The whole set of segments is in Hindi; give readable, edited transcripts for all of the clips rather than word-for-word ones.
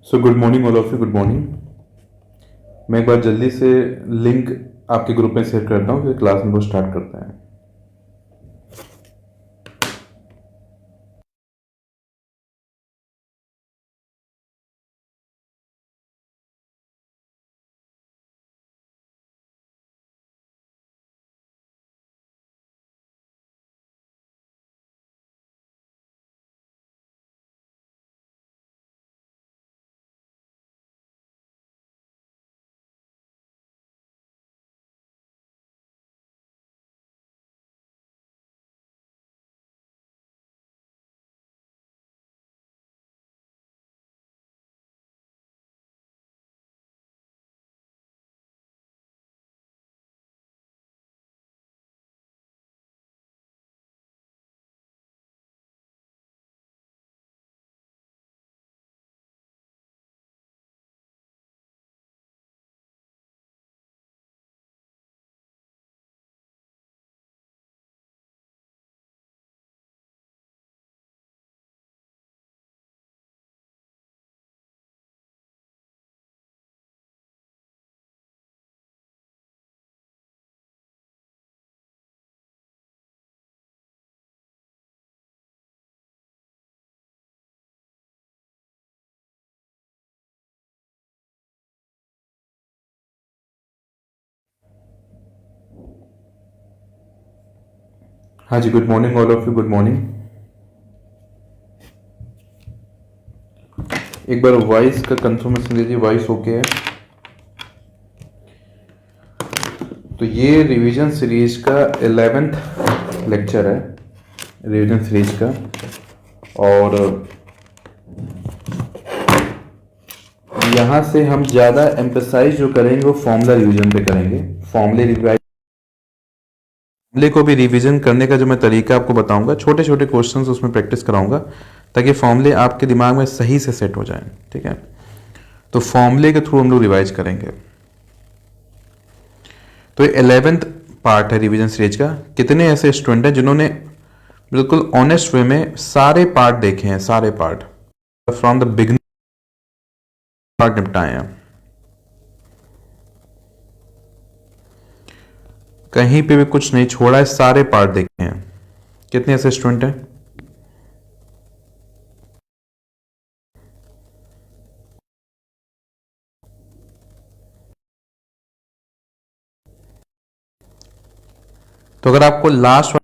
So good morning all of you, good morning. मैं एक बार जल्दी से लिंक आपके ग्रुप में शेयर करता हूँ, फिर क्लास में वो स्टार्ट करते हैं। हाँ जी, good morning all of you, good morning. एक बार वॉइस का कंफर्मेशन दीजिए, वॉइस ओके है। तो ये रिवीजन सीरीज का 11th लेक्चर है, रिवीजन सीरीज का। और यहाँ से हम ज़्यादा एम्फसाइज जो करेंगे वो फॉर्मूला रिवीजन पे करेंगे। फॉर्मूले को भी रिवीजन करने का जो मैं तरीका आपको बताऊंगा, छोटे छोटे क्वेश्चंस उसमें प्रैक्टिस कराऊंगा ताकि फॉर्मूले आपके दिमाग में सही से सेट हो जाएं। ठीक है, तो फॉर्मूले के थ्रू हम लोग रिवाइज करेंगे। तो ये 11th पार्ट है रिवीजन सीरीज का। कितने ऐसे स्टूडेंट हैं जिन्होंने बिल्कुल ऑनेस्ट वे में सारे पार्ट देखे हैं, सारे part from the beginning part निपटाए हैं, कहीं पे भी कुछ नहीं छोड़ा है, सारे पार्ट देखे हैं। कितने ऐसे स्टूडेंट हैं? तो अगर आपको लास्ट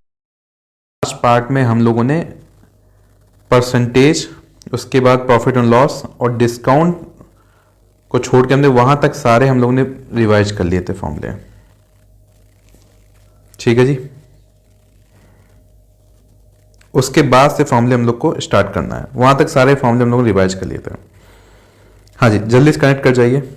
पार्ट में हम लोगों ने परसेंटेज, उसके बाद प्रॉफिट एंड लॉस और डिस्काउंट को छोड़ के हमने वहां तक सारे हम लोगों ने रिवाइज कर लिए थे फॉर्मूले। ठीक है जी, उसके बाद से फॉर्मूले हम लोग को स्टार्ट करना है। वहां तक सारे फॉर्मूले हम लोग रिवाइज कर लिए थे। हाँ जी, जल्दी से कनेक्ट कर जाइए।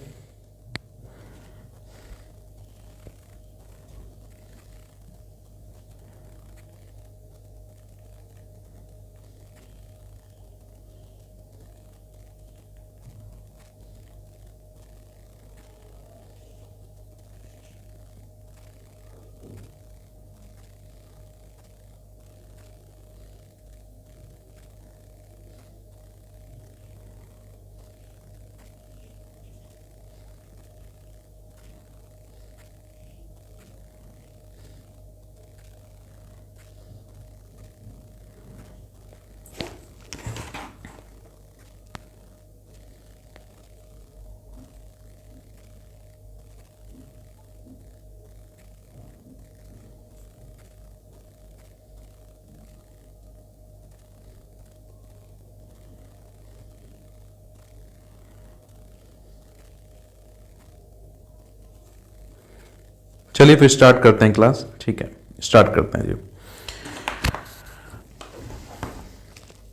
चलिए फिर स्टार्ट करते हैं क्लास। ठीक है, स्टार्ट करते हैं जी।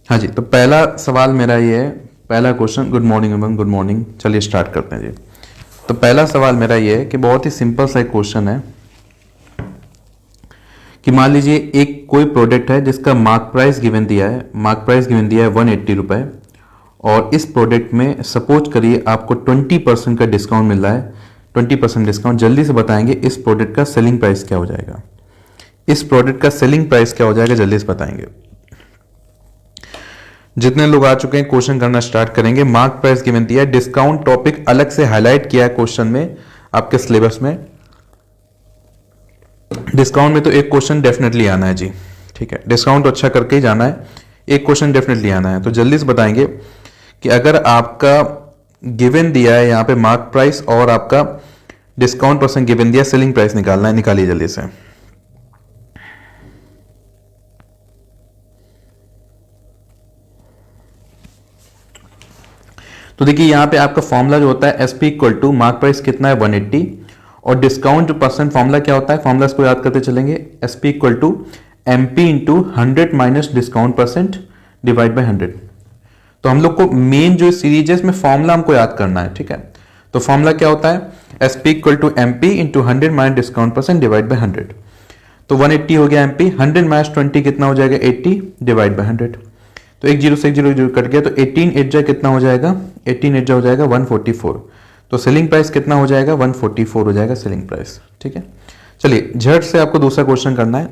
हाँ जी, तो पहला सवाल मेरा ये है, पहला क्वेश्चन। गुड मॉर्निंग एवं गुड मॉर्निंग। चलिए स्टार्ट करते हैं जी। तो पहला सवाल मेरा ये है कि बहुत ही सिंपल सा एक क्वेश्चन है कि मान लीजिए एक कोई प्रोडक्ट है जिसका मार्क प्राइस गिवन दिया है, मार्क प्राइस गिवन दिया है 180 रुपए, और इस प्रोडक्ट में सपोज करिए आपको 20% का डिस्काउंट मिल रहा है। 20% डिस्काउंट, जल्दी से बताएंगे इस प्रोडक्ट का सेलिंग प्राइस क्या हो जाएगा। इस प्रोडक्ट का सेलिंग प्राइस क्या हो जाएगा, जल्दी से बताएंगे। जितने लोग आ चुके हैं क्वेश्चन करना स्टार्ट करेंगे। मार्क प्राइस गिवन दिया है, डिस्काउंट टॉपिक अलग से हाईलाइट किया है क्वेश्चन में आपके सिलेबस में। डिस्काउंट में तो एक क्वेश्चन डेफिनेटली आना है जी, ठीक है, डिस्काउंट अच्छा करके ही जाना है, एक क्वेश्चन डेफिनेटली आना है। तो जल्दी से बताएंगे कि अगर आपका गिवन दिया है यहाँ पे मार्क प्राइस और आपका डिस्काउंट परसेंट गिवन दिया, सेलिंग प्राइस निकालना है, निकालिए जल्दी से। तो देखिए यहाँ पे आपका फॉर्मूला जो होता है SP equal to mark price कितना है 180, और डिस्काउंट परसेंट फॉर्मूला क्या होता है, फॉर्मूला को याद करते चलेंगे, SP equal to MP into 100 minus discount percent divide by 100। तो हम लोग को मेन जो सीरीज है इसमें फॉर्मूला हमको याद करना है, ठीक है। तो फॉर्मूला क्या होता है, SP equal to MP into 100 minus discount percent divide by 100। तो 180 हो गया एमपी, 100 माइनस 20 कितना हो जाएगा 80 डिवाइड बाय 100। तो एक जीरो से एक जीरो कट गया, तो 18 एट जा कितना हो जाएगा, 18 एट जा हो जाएगा 144। तो सेलिंग प्राइस कितना हो जाएगा 144 हो जाएगा सेलिंग प्राइस, ठीक है। चलिए झट से आपको दूसरा क्वेश्चन करना है,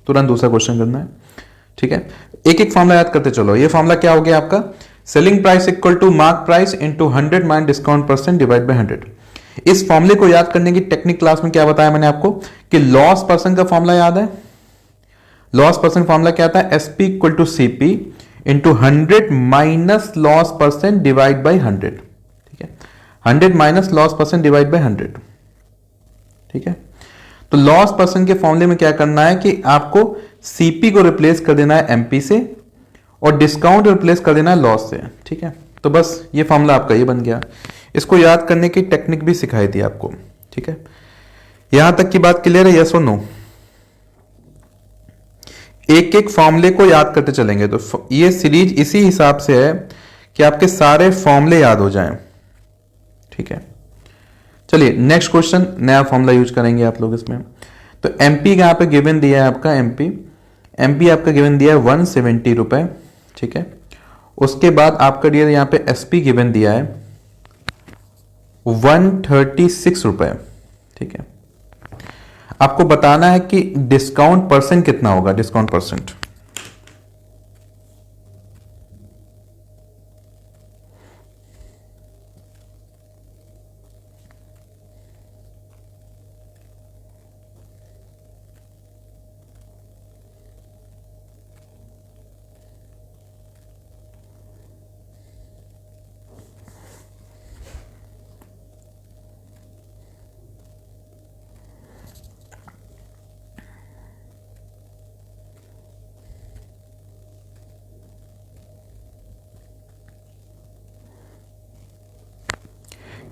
तुरंत दूसरा क्वेश्चन करना है, ठीक है। एक एक फॉर्मूला याद करते चलो। ये फॉर्मूला क्या हो गया आपका, selling price equal to mark price into 100 minus discount percent divide by 100। इस फॉर्मूले को याद करने की टेक्निक क्लास में क्या बताया मैंने आपको कि लॉस परसेंट का फॉर्मूला याद है। लॉस परसेंट फॉर्मूला क्या आता है, SP equal to CP into 100 minus loss percent divide by 100, ठीक है। 100 minus loss percent divide by 100, ठीक है। तो लॉस परसेंट के फॉर्मूले में क्या करना है कि आपको सीपी को रिप्लेस कर देना है एमपी से और डिस्काउंट रिप्लेस कर देना है लॉस से, ठीक है। तो बस ये फॉर्मूला आपका ये बन गया। इसको याद करने की टेक्निक भी सिखाई थी आपको, ठीक है। यहां तक की बात क्लियर है, यस और नो? एक एक फॉर्मूले को याद करते चलेंगे। तो ये सीरीज इसी हिसाब से है कि आपके सारे फॉर्मूले याद हो जाएं, ठीक है। चलिए नेक्स्ट क्वेश्चन, नया फॉर्मूला यूज करेंगे आप लोग इसमें। तो एमपी का यहाँ पे गिवन दिया है आपका, एमपी आपका गिवन दिया है 170 रुपए, ठीक है। उसके बाद आपका दिया यहाँ पे एसपी गिवन दिया है 136 रुपए, ठीक है। आपको बताना है कि डिस्काउंट परसेंट कितना होगा, डिस्काउंट परसेंट।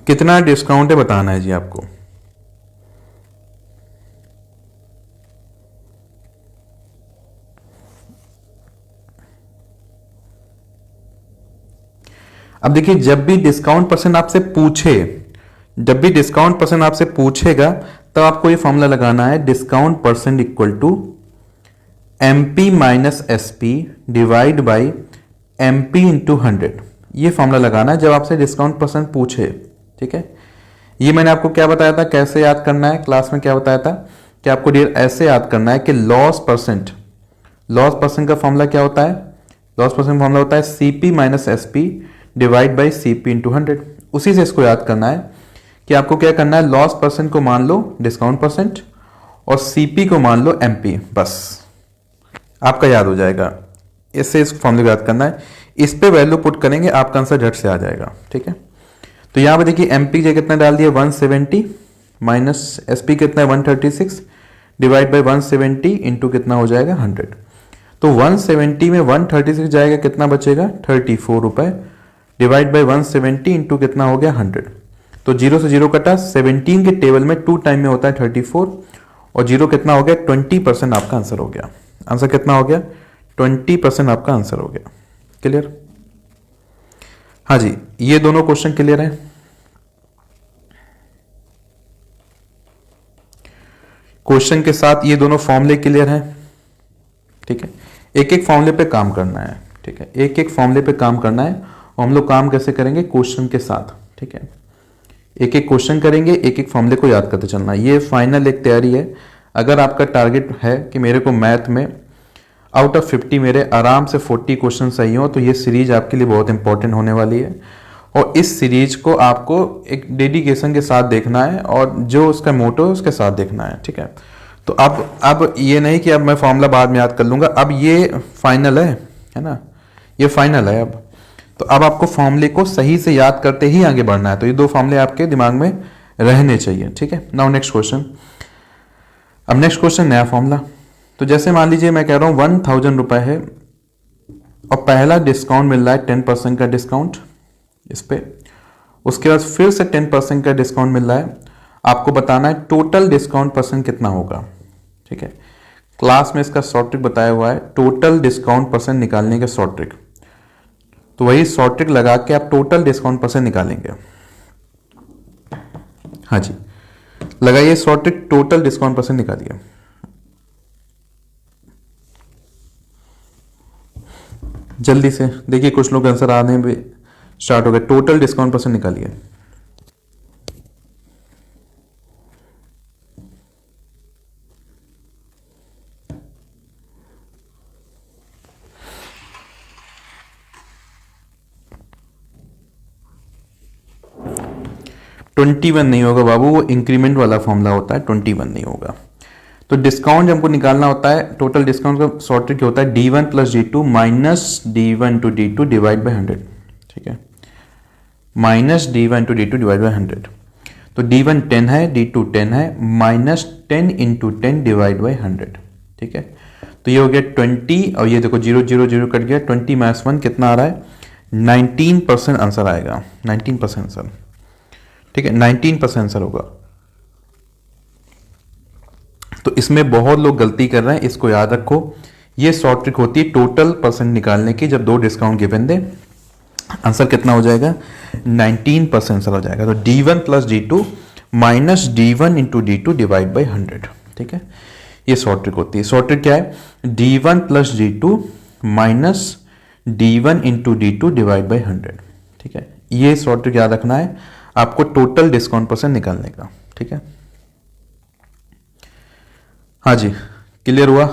कितना डिस्काउंट है बताना है जी आपको। अब देखिए जब भी डिस्काउंट परसेंट आपसे पूछे, जब भी डिस्काउंट परसेंट आपसे पूछेगा तब आपको ये फॉर्मूला लगाना है, discount percent equal to MP minus SP divide by MP into 100। ये फॉर्मूला लगाना है जब आपसे डिस्काउंट परसेंट पूछे, ठीक है। ये मैंने आपको क्या बताया था, कैसे याद करना है, क्लास में क्या बताया था कि आपको डियर ऐसे याद करना है कि लॉस परसेंट का फॉर्मूला क्या होता है, लॉस परसेंट फॉर्मूला होता है CP minus SP divide by CP into 100। उसी से इसको याद करना है कि आपको क्या करना है, लॉस परसेंट को मान लो डिस्काउंट परसेंट और सीपी को मान लो एमपी, बस आपका याद हो जाएगा। इससे इस फॉर्मूले को याद करना है, इस पे वैल्यू पुट करेंगे आपका आंसर झट से आ जाएगा, ठीक है। तो यहां पे देखिए एमपी जे कितना डाल दिया 170 माइनस एसपी कितना है 136 डिवाइड बाई 170 इंटू कितना हो जाएगा 100। तो 170 में 136 जाएगा, कितना बचेगा 34 रुपए डिवाइड बाई 170 इंटू कितना हो गया 100। तो जीरो से जीरो कटा, 17 के टेबल में 2 टाइम में होता है 34 और जीरो कितना हो गया 20% आपका आंसर हो गया। आंसर कितना हो गया 20% आपका आंसर हो गया। क्लियर? हाँ जी, ये दोनों क्वेश्चन क्लियर है। क्वेश्चन के साथ ये दोनों फॉर्मूले क्लियर हैं, ठीक है। एक एक फॉर्मूले पे काम करना है, ठीक है, एक एक फॉर्मूले पे काम करना है। और हम लोग काम कैसे करेंगे, क्वेश्चन के साथ, ठीक है। एक एक क्वेश्चन करेंगे, एक एक फॉर्मूले को याद करते चलना। ये फाइनल एक तैयारी है। अगर आपका टारगेट है कि मेरे को मैथ में आउट ऑफ 50 मेरे आराम से 40 क्वेश्चन सही हो तो ये सीरीज आपके लिए बहुत इंपॉर्टेंट होने वाली है। और इस सीरीज को आपको एक डेडिकेशन के साथ देखना है और जो उसका मोटो है उसके साथ देखना है, ठीक है। तो अब ये नहीं कि अब मैं फॉर्मूला बाद में याद कर लूंगा, अब ये फाइनल है ना, ये फाइनल है अब। तो अब आपको फॉर्मूले को सही से याद करते ही आगे बढ़ना है। तो ये दो फॉर्मूले आपके दिमाग में रहने चाहिए, ठीक है। Now next question. अब नेक्स्ट क्वेश्चन नया फॉर्मूला। तो जैसे मान लीजिए मैं कह रहा हूं 1000 रुपए है और पहला डिस्काउंट मिल रहा है 10% का डिस्काउंट इस पे, उसके बाद फिर से 10% का डिस्काउंट मिल रहा है। आपको बताना है टोटल डिस्काउंट परसेंट कितना होगा, ठीक है। क्लास में इसका शॉर्ट ट्रिक बताया हुआ है, टोटल डिस्काउंट परसेंट निकालने का शॉर्ट ट्रिक। तो वही शॉर्ट ट्रिक लगा के आप टोटल डिस्काउंट परसेंट निकालेंगे। हाँ जी, लगाइए short trick, total discount percent निकालिए। जल्दी से देखिए, कुछ लोग आंसर आने भी स्टार्ट हो गए। टोटल डिस्काउंट परसेंट निकालिए। ट्वेंटी वन नहीं होगा बाबू, वो इंक्रीमेंट वाला फॉर्मूला होता है, 21 नहीं होगा। तो डिस्काउंट हमको निकालना होता है, टोटल डिस्काउंट का शॉर्ट ट्रिक होता है D1 plus D2 minus D1 to D2 divide by 100, ठीक है। Minus D1 to D2 divide by 100। तो D1 10 है, D2 10 है, माइनस 10 इंटू 10 डिवाइड बाई 100, ठीक है। तो ये हो गया 20 और ये देखो 0 0 0 कट गया, 20 माइनस 1 कितना आ रहा है, 19% आंसर आएगा, 19% आंसर, ठीक है। 19% आंसर होगा। तो इसमें बहुत लोग गलती कर रहे हैं, इसको याद रखो। ये शॉर्ट ट्रिक होती है टोटल परसेंट निकालने की, जब दो डिस्काउंट गिवन दे आंसर कितना हो जाएगा, 19% आंसर हो जाएगा। तो D1 plus D2 minus D1 into D2 divide by 100, ठीक है। ये शॉर्ट ट्रिक होती है। शॉर्ट ट्रिक क्या है, D1 plus D2 minus D1 into D2 divide by 100, ठीक है। ये शॉर्ट ट्रिक याद रखना है आपको टोटल डिस्काउंट परसेंट निकालने का, ठीक है। हाँ जी, क्लियर हुआ।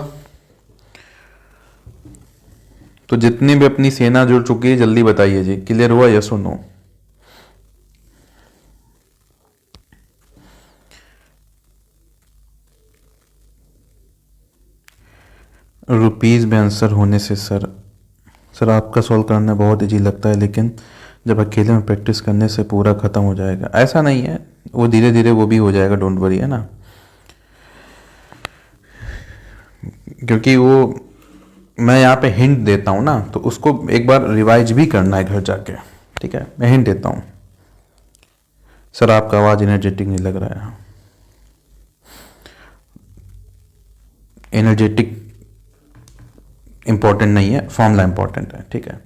तो जितनी भी अपनी सेना जुड़ चुकी है जल्दी बताइए जी, क्लियर हुआ, यस और नो। रुपीज़ में आंसर होने से सर आपका सॉल्व करना बहुत इजी लगता है, लेकिन जब अकेले में प्रैक्टिस करने से पूरा ख़त्म हो जाएगा। ऐसा नहीं है, वो धीरे धीरे वो भी हो जाएगा, डोंट वरी, है ना। क्योंकि वो मैं यहाँ पे हिंट देता हूँ ना, तो उसको एक बार रिवाइज भी करना है घर जाके, ठीक है। मैं हिंट देता हूँ। सर आपका आवाज़ एनर्जेटिक नहीं लग रहा है। एनर्जेटिक इंपॉर्टेंट नहीं है, फॉर्मूला इंपॉर्टेंट है, ठीक है।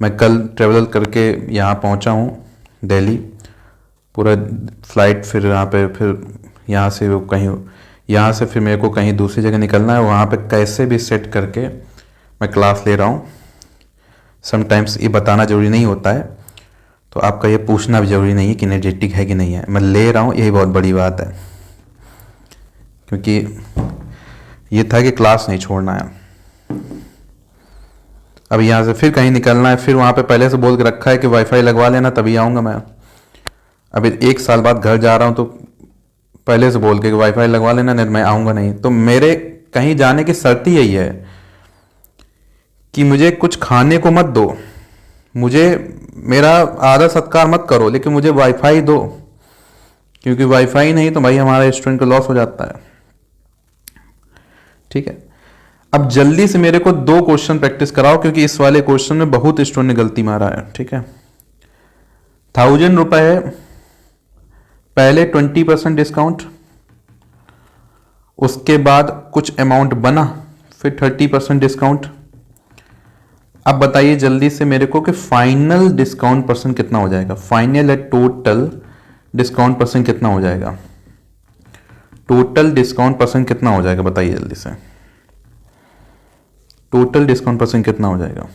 मैं कल ट्रेवल करके यहाँ पहुँचा हूँ दिल्ली, पूरा फ्लाइट, फिर यहाँ पे, फिर यहाँ से वो कहीं, यहाँ से फिर मेरे को कहीं दूसरी जगह निकलना है, वहाँ पे कैसे भी सेट करके मैं क्लास ले रहा हूँ। समटाइम्स ये बताना ज़रूरी नहीं होता है, तो आपका ये पूछना भी ज़रूरी नहीं है कि एनर्जेटिक है कि नहीं है, मैं ले रहा हूँ, यही बहुत बड़ी बात है। क्योंकि ये था कि क्लास नहीं छोड़ना है। अब यहाँ से फिर कहीं निकलना है, फिर वहाँ पे पहले से बोल के रखा है कि वाईफाई लगवा लेना तभी आऊँगा मैं। अभी 1 साल बाद घर जा रहा हूँ, तो पहले से बोल के वाईफाई लगवा लेना, नहीं मैं आऊँगा नहीं। तो मेरे कहीं जाने की शर्त ही यही है कि मुझे कुछ खाने को मत दो, मुझे मेरा आदर सत्कार मत करो, लेकिन मुझे वाईफाई दो, क्योंकि वाईफाई नहीं तो भाई हमारा रेस्टोरेंट का लॉस हो जाता है, ठीक है। अब जल्दी से मेरे को 2 क्वेश्चन प्रैक्टिस कराओ, क्योंकि इस वाले क्वेश्चन में बहुत स्टूडेंट ने गलती मारा है, ठीक है। 1000 रुपए है, पहले 20% डिस्काउंट, उसके बाद कुछ अमाउंट बना, फिर 30% डिस्काउंट। अब बताइए जल्दी से मेरे को कि फाइनल डिस्काउंट परसेंट कितना हो जाएगा, फाइनल या टोटल डिस्काउंट परसेंट कितना हो जाएगा, टोटल डिस्काउंट परसेंट कितना हो जाएगा, बताइए जल्दी से, टोटल डिस्काउंट परसेंट कितना हो जाएगा।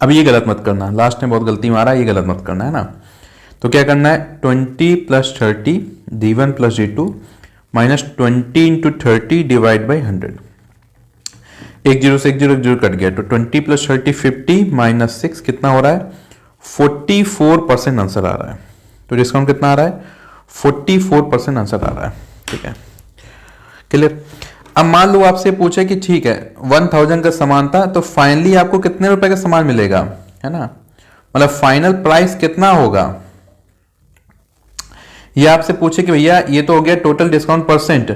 अब ये गलत मत करना, लास्ट में बहुत गलती मारा, ये गलत मत करना है ना। तो क्या करना है, 20 plus 30 D1 plus D2 minus 20 into 30 divide by 100। एक जीरो से एक जीरो कट गया, तो 20 प्लस 30 50 माइनस 6 कितना हो रहा है, 44% आंसर आ रहा है। तो डिस्काउंट कितना आ रहा है, 44% आंसर आ रहा है। ठीक है, क्लियर। अब मान लो आपसे पूछे कि ठीक है 1000 का सामान था, तो फाइनली आपको कितने रुपए का सामान मिलेगा, है ना, मतलब फाइनल प्राइस कितना होगा। ये आपसे पूछे कि भैया ये तो हो गया total discount percent,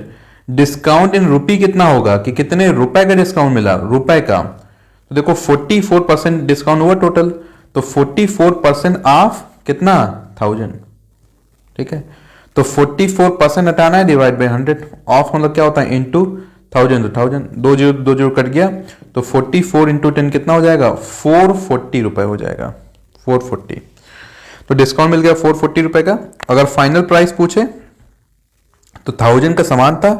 discount in rupee कितना होगा, कि कितने रुपए का डिस्काउंट मिला, रुपए का। तो देखो 44% डिस्काउंट हुआ टोटल, तो 44% ऑफ कितना, 1000। ठीक है, तो 44% हटाना है, डिवाइड बाई 100। ऑफ मतलब क्या होता है, इंटू 1000, तो 1000, दो जीरो कट गया, तो 44 इंटू 10 कितना हो जाएगा, 440 रुपए हो जाएगा, 440। तो डिस्काउंट मिल गया 440 रुपए का। अगर फाइनल प्राइस पूछे तो 1000 का सामान था,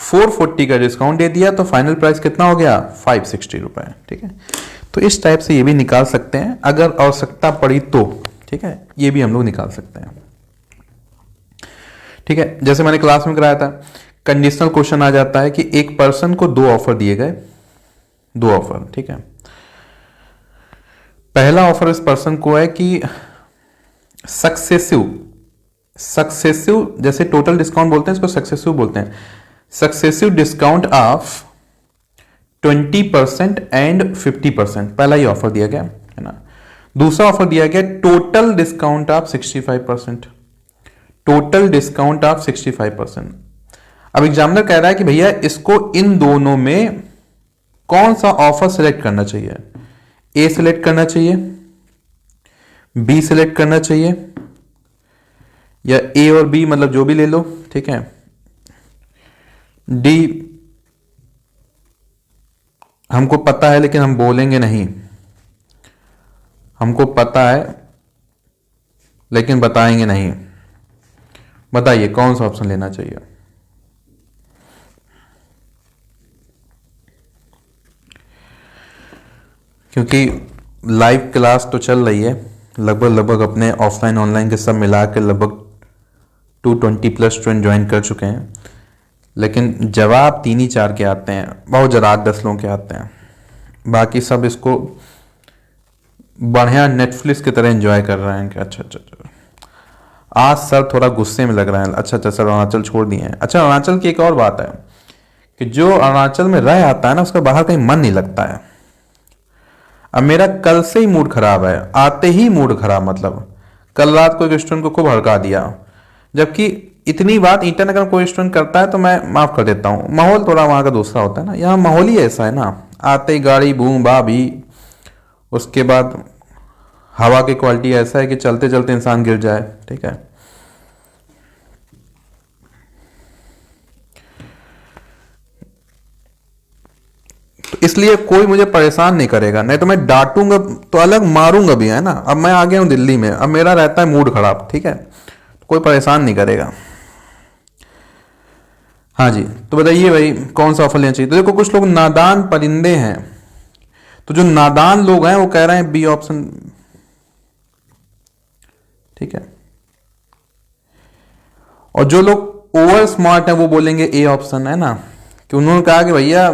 440 का डिस्काउंट दे दिया, तो फाइनल प्राइस कितना हो गया, 560 रुपए। ठीक है, तो इस टाइप से ये भी निकाल सकते हैं अगर आवश्यकता पड़ी तो। ठीक है, ये भी हम लोग निकाल सकते हैं। ठीक है, जैसे मैंने क्लास में कराया था, कंडीशनल क्वेश्चन आ जाता है कि एक पर्सन को दो ऑफर दिए गए, दो ऑफर। ठीक है, पहला ऑफर इस पर्सन को है कि सक्सेसिव जैसे टोटल डिस्काउंट बोलते हैं इसको सक्सेसिव बोलते हैं, सक्सेसिव डिस्काउंट ऑफ 20% एंड 50%, पहला ही ऑफर दिया गया है ना। दूसरा ऑफर दिया गया total discount of 65%, total discount of 65%। अब एग्जामिनर कह रहा है कि भैया इसको इन दोनों में कौन सा ऑफर सिलेक्ट करना चाहिए, ए सिलेक्ट करना चाहिए, बी सिलेक्ट करना चाहिए, या ए और बी मतलब जो भी ले लो। ठीक है, डी हमको पता है लेकिन हम बोलेंगे नहीं, हमको पता है लेकिन बताएंगे नहीं। बताइए कौन सा ऑप्शन लेना चाहिए। क्योंकि लाइव क्लास तो चल रही है, लगभग अपने ऑफलाइन ऑनलाइन के सब मिला के लगभग 220+ स्टूडेंट ज्वाइन कर चुके हैं, लेकिन जवाब 3 ही 4 के आते हैं, बहुत ज़रा 8-10 लोगों के आते हैं। बाकी सब इसको बढ़िया नेटफ्लिक्स की तरह एंजॉय कर रहे हैं कि अच्छा आज सर थोड़ा गुस्से में लग रहा है, अच्छा सर अरुणाचल छोड़ दिए हैं। अच्छा, अरुणाचल की एक और बात है कि जो अरुणाचल में रह आता है ना, उसका बाहर कहीं मन नहीं लगता है। अब मेरा कल से ही मूड खराब है, आते ही मूड खराब, मतलब कल रात को एक स्टूडेंट को खूब हड़का दिया, जबकि इतनी बात इंटरनेट अगर कोई स्टूडेंट करता है तो मैं माफ कर देता हूँ, माहौल थोड़ा वहाँ का दूसरा होता है ना, यहाँ माहौल ही ऐसा है ना, आते ही गाड़ी बूम बा भी, उसके बाद हवा की क्वालिटी ऐसा है कि चलते चलते इंसान गिर जाए। ठीक है, तो इसलिए कोई मुझे परेशान नहीं करेगा, नहीं तो मैं डांटूंगा तो अलग, मारूंगा भी, है ना। अब मैं आ गया हूं दिल्ली में, अब मेरा रहता है मूड खराब। ठीक है, तो कोई परेशान नहीं करेगा। हाँ जी, तो बताइए भाई कौन सा ऑफर लेना चाहिए। तो देखो कुछ लोग नादान परिंदे हैं, तो जो नादान लोग हैं वो कह रहे हैं बी ऑप्शन। ठीक है, और जो लोग ओवर स्मार्ट है वो बोलेंगे ए ऑप्शन, है ना, कि उन्होंने कहा कि भैया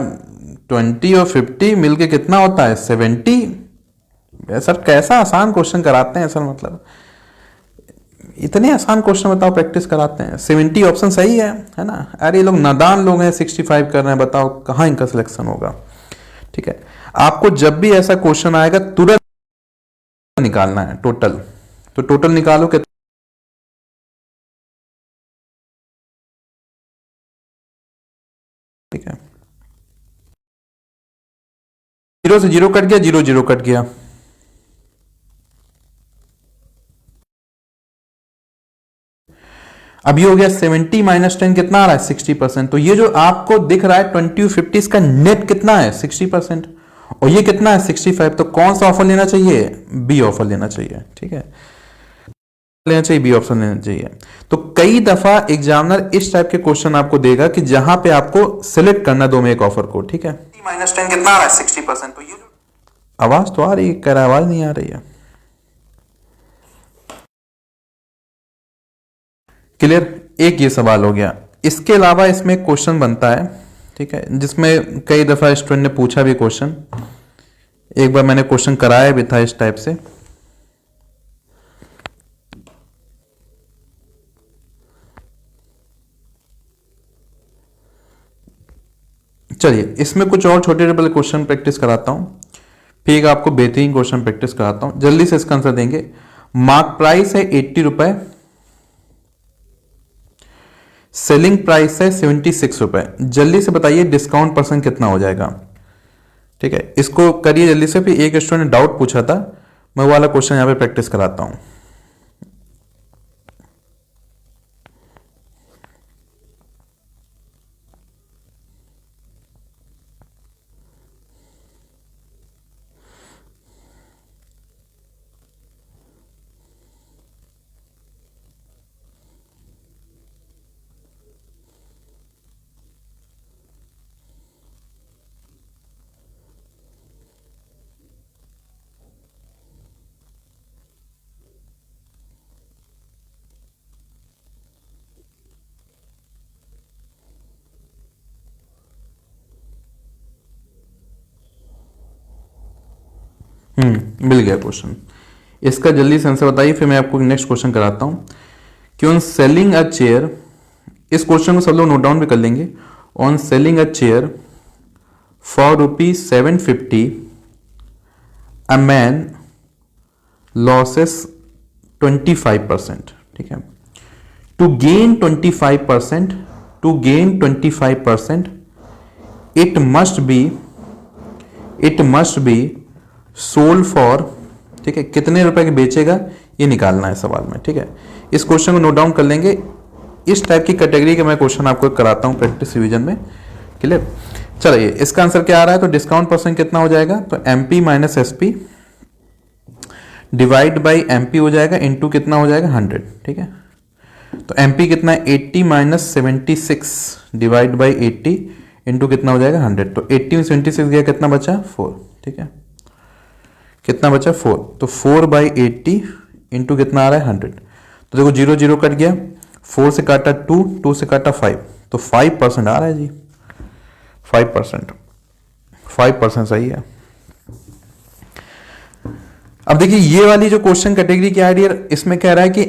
20 और 50 मिलके कितना होता है, 70। सर कैसा आसान क्वेश्चन कराते हैं सर, मतलब इतने आसान क्वेश्चन बताओ प्रैक्टिस कराते हैं। 70 ऑप्शन सही है ना। अरे ये लोग नादान लोग हैं, 65 कर रहे हैं, बताओ कहां इनका सिलेक्शन होगा। ठीक है, आपको जब भी ऐसा क्वेश्चन आएगा तुरंत निकालना है टोटल, तो टोटल निकालो कि ठीक है, 0 से 0 कट गया, 0 0 कट गया, अभी हो गया 70 माइनस 10 कितना आ रहा है, 60%। तो ये जो आपको दिख रहा है 20 50 इसका नेट कितना है, 60%, और ये कितना है 65। तो कौन सा ऑफर लेना चाहिए, बी ऑफर लेना चाहिए। ठीक है, लेना चाहिए बी ऑप्शन लेना चाहिए। तो कई दफा एग्जामिनर इस टाइप के क्वेश्चन आपको देगा कि जहां पे आपको सिलेक्ट करना दो में एक ऑफर को। ठीक है, माइनस 10 कितना आ रहा है, 60%। तो ये आवाज तो आ रही है, कह रहा है आवाज नहीं आ रही है। क्लियर, एक ये सवाल हो गया। इसके अलावा इसमें एक क्वेश्चन बनता है, ठीक है, जिसमें कई दफा स्टूडेंट ने पूछा भी क्वेश्चन, एक बार मैंने क्वेश्चन कराया भी था इस टाइप से। चलिए इसमें कुछ और छोटे छोटे क्वेश्चन प्रैक्टिस कराता हूं, फिर एक आपको बेहतरीन क्वेश्चन प्रैक्टिस कराता हूं, जल्दी से इसका आंसर देंगे। मार्क प्राइस है 80 रुपए, सेलिंग प्राइस है 76 रुपए, जल्दी से बताइए डिस्काउंट परसेंट कितना हो जाएगा। ठीक है, इसको करिए जल्दी से। फिर एक स्टूडेंट ने डाउट पूछा था, मैं वो वाला क्वेश्चन यहां पे प्रैक्टिस कराता हूं। मिल गया क्वेश्चन। इसका जल्दी से आंसर बताइए, फिर मैं आपको नेक्स्ट क्वेश्चन कराता हूं कि ऑन सेलिंग अ चेयर, इस क्वेश्चन को सब लोग नोट डाउन भी कर लेंगे। On selling a chair for ₹750 a man loses 25%। ठीक है, to gain 25%, to gain 25% it must be sold for, ठीक है, कितने रुपए के बेचेगा ये निकालना है सवाल में। ठीक है, इस क्वेश्चन को नोट डाउन कर लेंगे। इस टाइप की कैटेगरी के मैं क्वेश्चन आपको कराता हूं प्रैक्टिस रिवीजन में। क्लियर, चलिए इसका आंसर क्या आ रहा है, तो डिस्काउंट परसेंट कितना हो जाएगा, तो MP minus SP divide by MP हो जाएगा, इनटू कितना हो जाएगा 100। ठीक है, तो एमपी कितना है 80 माइनस 76 डिवाइड बाई 80 इंटू कितना हो जाएगा 100। तो 80 में 76 गया, कितना बचा 4। ठीक है, कितना बचा 4, तो 4/80 इंटू कितना आ रहा है 100। तो देखो 0 0 कट गया, 4 से काटा 2, 2 से काटा 5, तो 5% आ रहा है जी, 5%, 5% सही है। अब देखिए ये वाली जो क्वेश्चन कैटेगरी की आइडिया, इसमें कह रहा है कि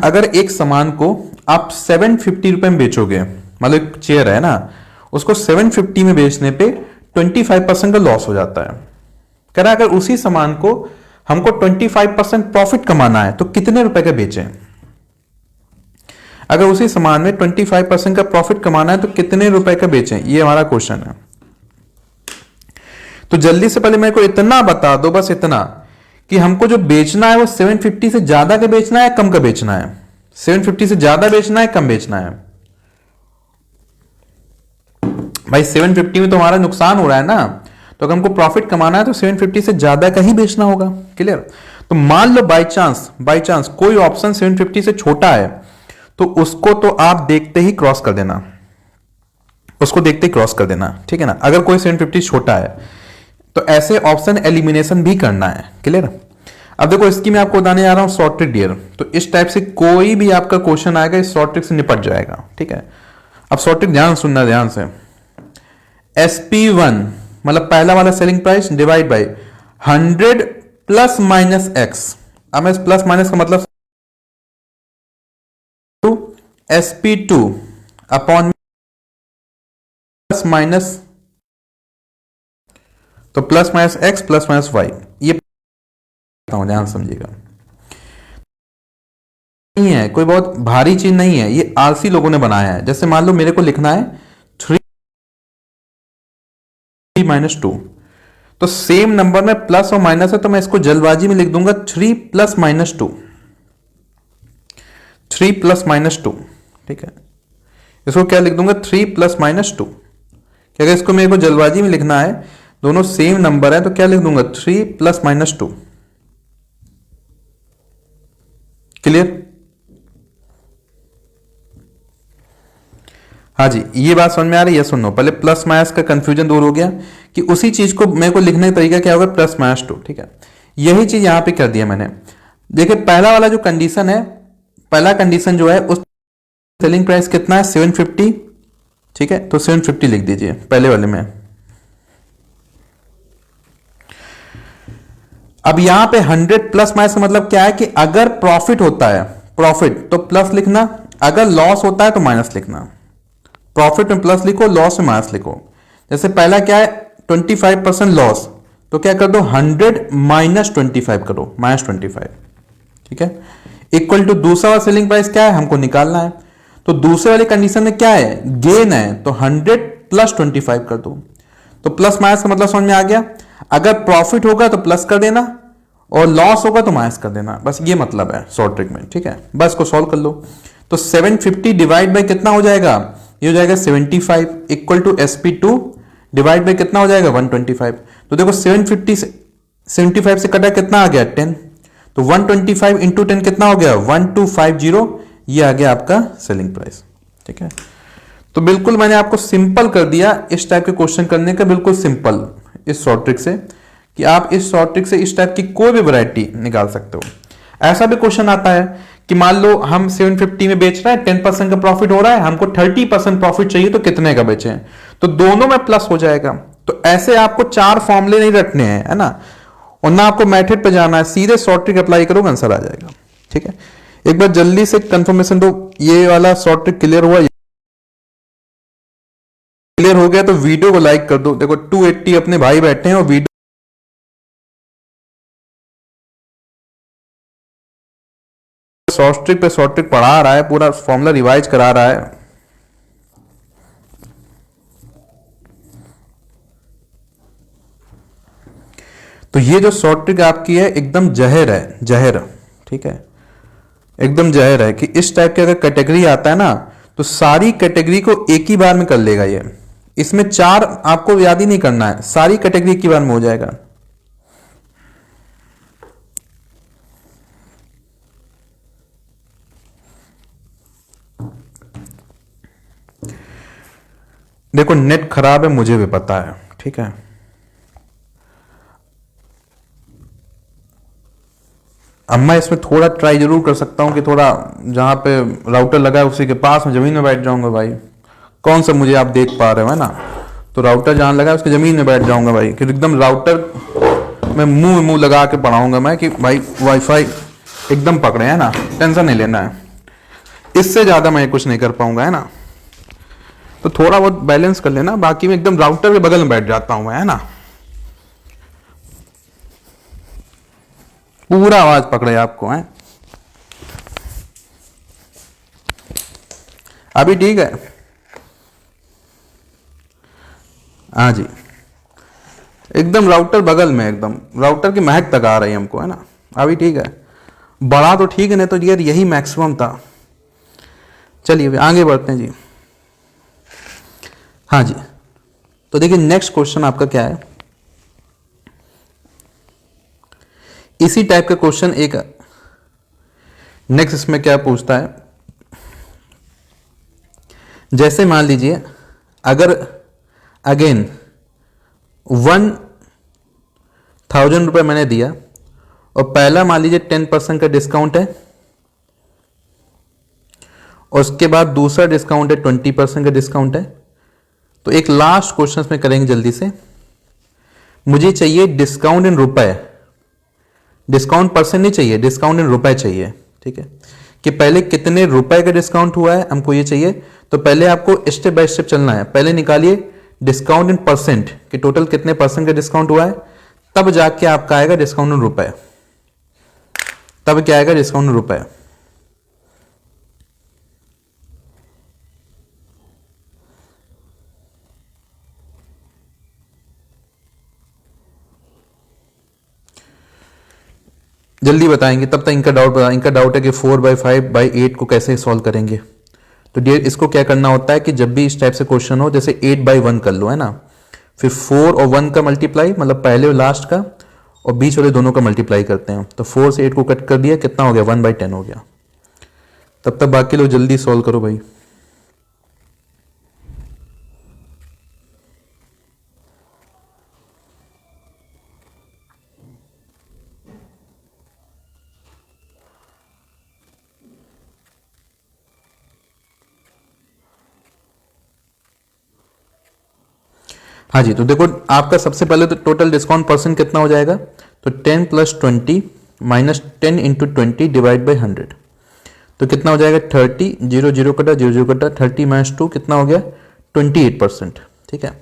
अगर एक सामान को आप 750 रुपए में बेचोगे, मतलब एक चेयर है ना, उसको 750 में बेचने पे 25% का लॉस हो जाता है। कह रहा है अगर उसी सामान को हमको 25% प्रॉफिट कमाना है तो कितने रुपए का बेचें। अगर उसी सामान में 25% का प्रॉफिट कमाना है तो कितने रुपए का बेचें, ये हमारा क्वेश्चन है। तो जल्दी से पहले मेरे को इतना बता दो, बस इतना, कि हमको जो बेचना है वो 750 से ज्यादा का बेचना है कम का बेचना है, 750 से ज्यादा बेचना है कम बेचना है। भाई 750 में तो हमारा नुकसान हो रहा है ना, तो अगर हमको प्रॉफिट कमाना है तो 750 से ज्यादा का ही बेचना होगा। क्लियर, तो मान लो बाई चांस कोई ऑप्शन 750 से छोटा है, तो उसको तो आप देखते ही क्रॉस कर देना, उसको देखते ही क्रॉस कर देना। ठीक है ना, अगर कोई 750 छोटा है तो ऐसे ऑप्शन एलिमिनेशन भी करना है। क्लियर, अब देखो इसकी मैं आपको बताने जा रहा हूं सॉर्टेड डियर, तो इस टाइप से कोई भी आपका क्वेश्चन आएगा इस शॉर्ट ट्रिक से निपट जाएगा। ठीक है, अब शॉर्ट ट्रिक ध्यान सुनना, ध्यान से। SP1 मतलब पहला वाला selling price divide by 100 plus minus x. अब मैं प्लस माइनस का मतलब SP2 अपॉन प्लस माइनस, तो plus minus x plus minus y, ये ध्यान समझिएगा, नहीं है कोई बहुत भारी चीज नहीं है, ये आलसी लोगों ने बनाया है। जैसे मान लो मेरे को लिखना है 3 माइनस 2, तो सेम नंबर में प्लस और माइनस है, तो मैं इसको जल्दबाजी में लिख दूंगा 3 प्लस माइनस 2, 3 प्लस माइनस 2। ठीक है, इसको क्या लिख दूंगा 3 प्लस माइनस 2। अगर इसको मेरे को जल्दबाजी में लिखना है, दोनों सेम नंबर है, तो क्या लिख दूंगा 3 प्लस माइनस 2। क्लियर, हाँ जी, ये बात समझ में आ रही है? सुनो, पहले प्लस माइनस का कंफ्यूजन दूर हो गया कि उसी चीज को मेरे को लिखने का तरीका क्या होगा, प्लस माइनस टू। ठीक है, यही चीज यहां पे कर दिया मैंने। देखिए पहला वाला जो कंडीशन है, पहला कंडीशन जो है उस सेलिंग प्राइस कितना है 750। ठीक है, तो 750 लिख दीजिए पहले वाले में। अब यहां पे 100 प्लस माइनस का मतलब क्या है कि अगर प्रॉफिट होता है, प्रॉफिट तो प्लस लिखना, अगर लॉस होता है तो माइनस लिखना। प्रॉफिट में प्लस लिखो, लॉस में माइनस लिखो। जैसे पहला क्या है 25% लॉस, तो क्या कर दो 100 माइनस 25 करो, माइनस 25। ठीक है, इक्वल टू दूसरा वाला सेलिंग प्राइस क्या है हमको निकालना है, तो दूसरे वाली कंडीशन में क्या है गेन है, तो 100 प्लस 25 कर दो। तो प्लस माइनस का मतलब समझ में आ गया, अगर प्रॉफिट होगा तो प्लस कर देना और लॉस होगा तो माइनस कर देना, बस ये मतलब है शॉर्ट ट्रिक में। ठीक है, बस को सॉल्व कर लो। तो 750 डिवाइड बाई कितना हो जाएगा, ये हो जाएगा 75 equal to SP2 divide by कितना हो जाएगा 125। तो देखो 750 75 से कटा कितना आ गया 10, तो 125 इंटू 10 कितना हो गया 1250, ये आ गया आपका सेलिंग प्राइस। ठीक है, तो बिल्कुल मैंने आपको सिंपल कर दिया इस टाइप के क्वेश्चन करने का, बिल्कुल सिंपल इस शॉर्ट ट्रिक से, कि आप इस शॉर्ट ट्रिक से इस टाइप की कोई भी वैरायटी निकाल सकते हो। ऐसा भी क्वेश्चन आता है कि मान लो हम 750 में बेच रहे हैं, 10% का प्रॉफिट हो रहा है, हमको 30% प्रॉफिट चाहिए, तो कितने का बेचें, तो दोनों में प्लस हो जाएगा। तो ऐसे आपको 4 फॉर्मूले नहीं रटने हैं, है ना, और ना आपको मेथड पे जाना है, सीधे शॉर्ट ट्रिक अप्लाई करोगे आंसर आ जाएगा। ठीक है, एक बार जल्दी से कंफर्मेशन दो, ये वाला शॉर्ट ट्रिक क्लियर हुआ? क्लियर हो गया तो वीडियो को लाइक कर दो। देखो 280 अपने भाई बैठे हैं और वीडियो शॉर्ट ट्रिक पे शॉर्ट ट्रिक पढ़ा रहा है, पूरा फॉर्मूला रिवाइज करा रहा है। तो ये जो शॉर्ट ट्रिक आपकी है एकदम जहर है, जहर। ठीक है, एकदम जहर है कि इस टाइप के अगर कैटेगरी आता है ना, तो सारी कैटेगरी को एक ही बार में कर लेगा ये। इसमें 4 आपको याद ही नहीं करना है, सारी कैटेगरी एक ही बार में हो जाएगा। देखो नेट खराब है, मुझे भी पता है। ठीक है, अब मैं इसमें थोड़ा ट्राई जरूर कर सकता हूं कि थोड़ा जहां पे राउटर लगा है उसी के पास में जमीन में बैठ जाऊंगा भाई। कौन सा मुझे आप देख पा रहे हो, है ना, तो राउटर जहां लगा है उसकी जमीन में बैठ जाऊंगा भाई, कि एकदम राउटर में मुंह लगा के पढ़ाऊंगा मैं कि भाई वाईफाई एकदम पकड़े, है ना, टेंशन नहीं लेना है। इससे ज्यादा मैं कुछ नहीं कर पाऊंगा, है ना, तो थोड़ा बहुत बैलेंस कर लेना, बाकी में एकदम राउटर के बगल में बैठ जाता हूं मैं, है ना, पूरा आवाज पकड़े आपको है। अभी ठीक है? हाँ जी, एकदम राउटर बगल में, एकदम राउटर की महक तक आ रही है हमको, है ना, अभी ठीक है? बड़ा तो ठीक है, नहीं तो यार यही मैक्सिमम था। चलिए आगे बढ़ते हैं जी। हाँ जी, तो देखिए नेक्स्ट क्वेश्चन आपका क्या है, इसी टाइप का क्वेश्चन एक नेक्स्ट इसमें क्या पूछता है, जैसे मान लीजिए अगर अगेन 1000 रुपये मैंने दिया और पहला मान लीजिए 10% का डिस्काउंट है, और उसके बाद दूसरा डिस्काउंट है 20% का डिस्काउंट है। तो एक लास्ट क्वेश्चन में करेंगे जल्दी से, मुझे चाहिए डिस्काउंट इन रुपए, डिस्काउंट परसेंट नहीं चाहिए, डिस्काउंट इन रुपए चाहिए। ठीक है, कि पहले कितने रुपए का डिस्काउंट हुआ है हमको ये चाहिए। तो पहले आपको स्टेप बाय स्टेप चलना है, पहले निकालिए डिस्काउंट इन परसेंट कि टोटल कितने परसेंट का डिस्काउंट हुआ है, तब जाके आपका आएगा डिस्काउंट इन रुपए, तब क्या आएगा डिस्काउंट इन रुपए। जल्दी बताएंगे, तब तक इनका डाउट बता, इनका डाउट है कि 4/5/8 को कैसे सॉल्व करेंगे। तो डियर इसको क्या करना होता है कि जब भी इस टाइप से क्वेश्चन हो, जैसे 8/1 कर लो, है ना, फिर 4 और 1 का मल्टीप्लाई, मतलब पहले और लास्ट का और बीच वाले दोनों का मल्टीप्लाई करते हैं। तो 4 से 8 को कट कर दिया, कितना हो गया 1/10 हो गया। तब तक बाकी लोग जल्दी सॉल्व करो भाई। हाँ जी, तो देखो आपका सबसे पहले तो टोटल डिस्काउंट परसेंट कितना हो जाएगा, तो 10 + 20 माइनस 10 × 20 डिवाइड बाई 100, तो कितना हो जाएगा 30, 0 0 कटा 0 0 कटा, 30 - 2 कितना हो गया 28%। ठीक है,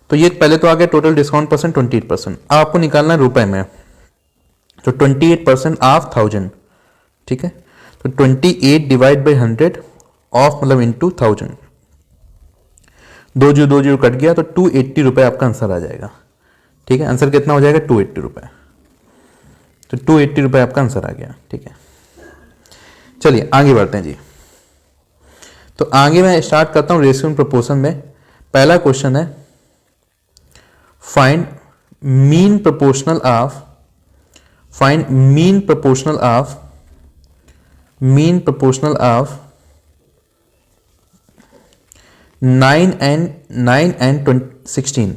तो ये पहले तो आ गया टोटल डिस्काउंट परसेंट 28%। अब आपको निकालना है रुपए में, तो 28% ऑफ 1000। ठीक है, तो 28 डिवाइड बाई 100 ऑफ मतलब इंटू 1000, 2 जीरो कट गया, तो 280 रुपए आपका आंसर आ जाएगा। ठीक है, आंसर कितना हो जाएगा 280 रुपए, तो 280 रुपए आपका आंसर आ गया। ठीक है, चलिए आगे बढ़ते हैं जी। तो आगे मैं स्टार्ट करता हूं रेशियो एंड प्रोपोर्शन में। पहला क्वेश्चन है find mean proportional of, find mean proportional of, mean proportional of 9 and 16।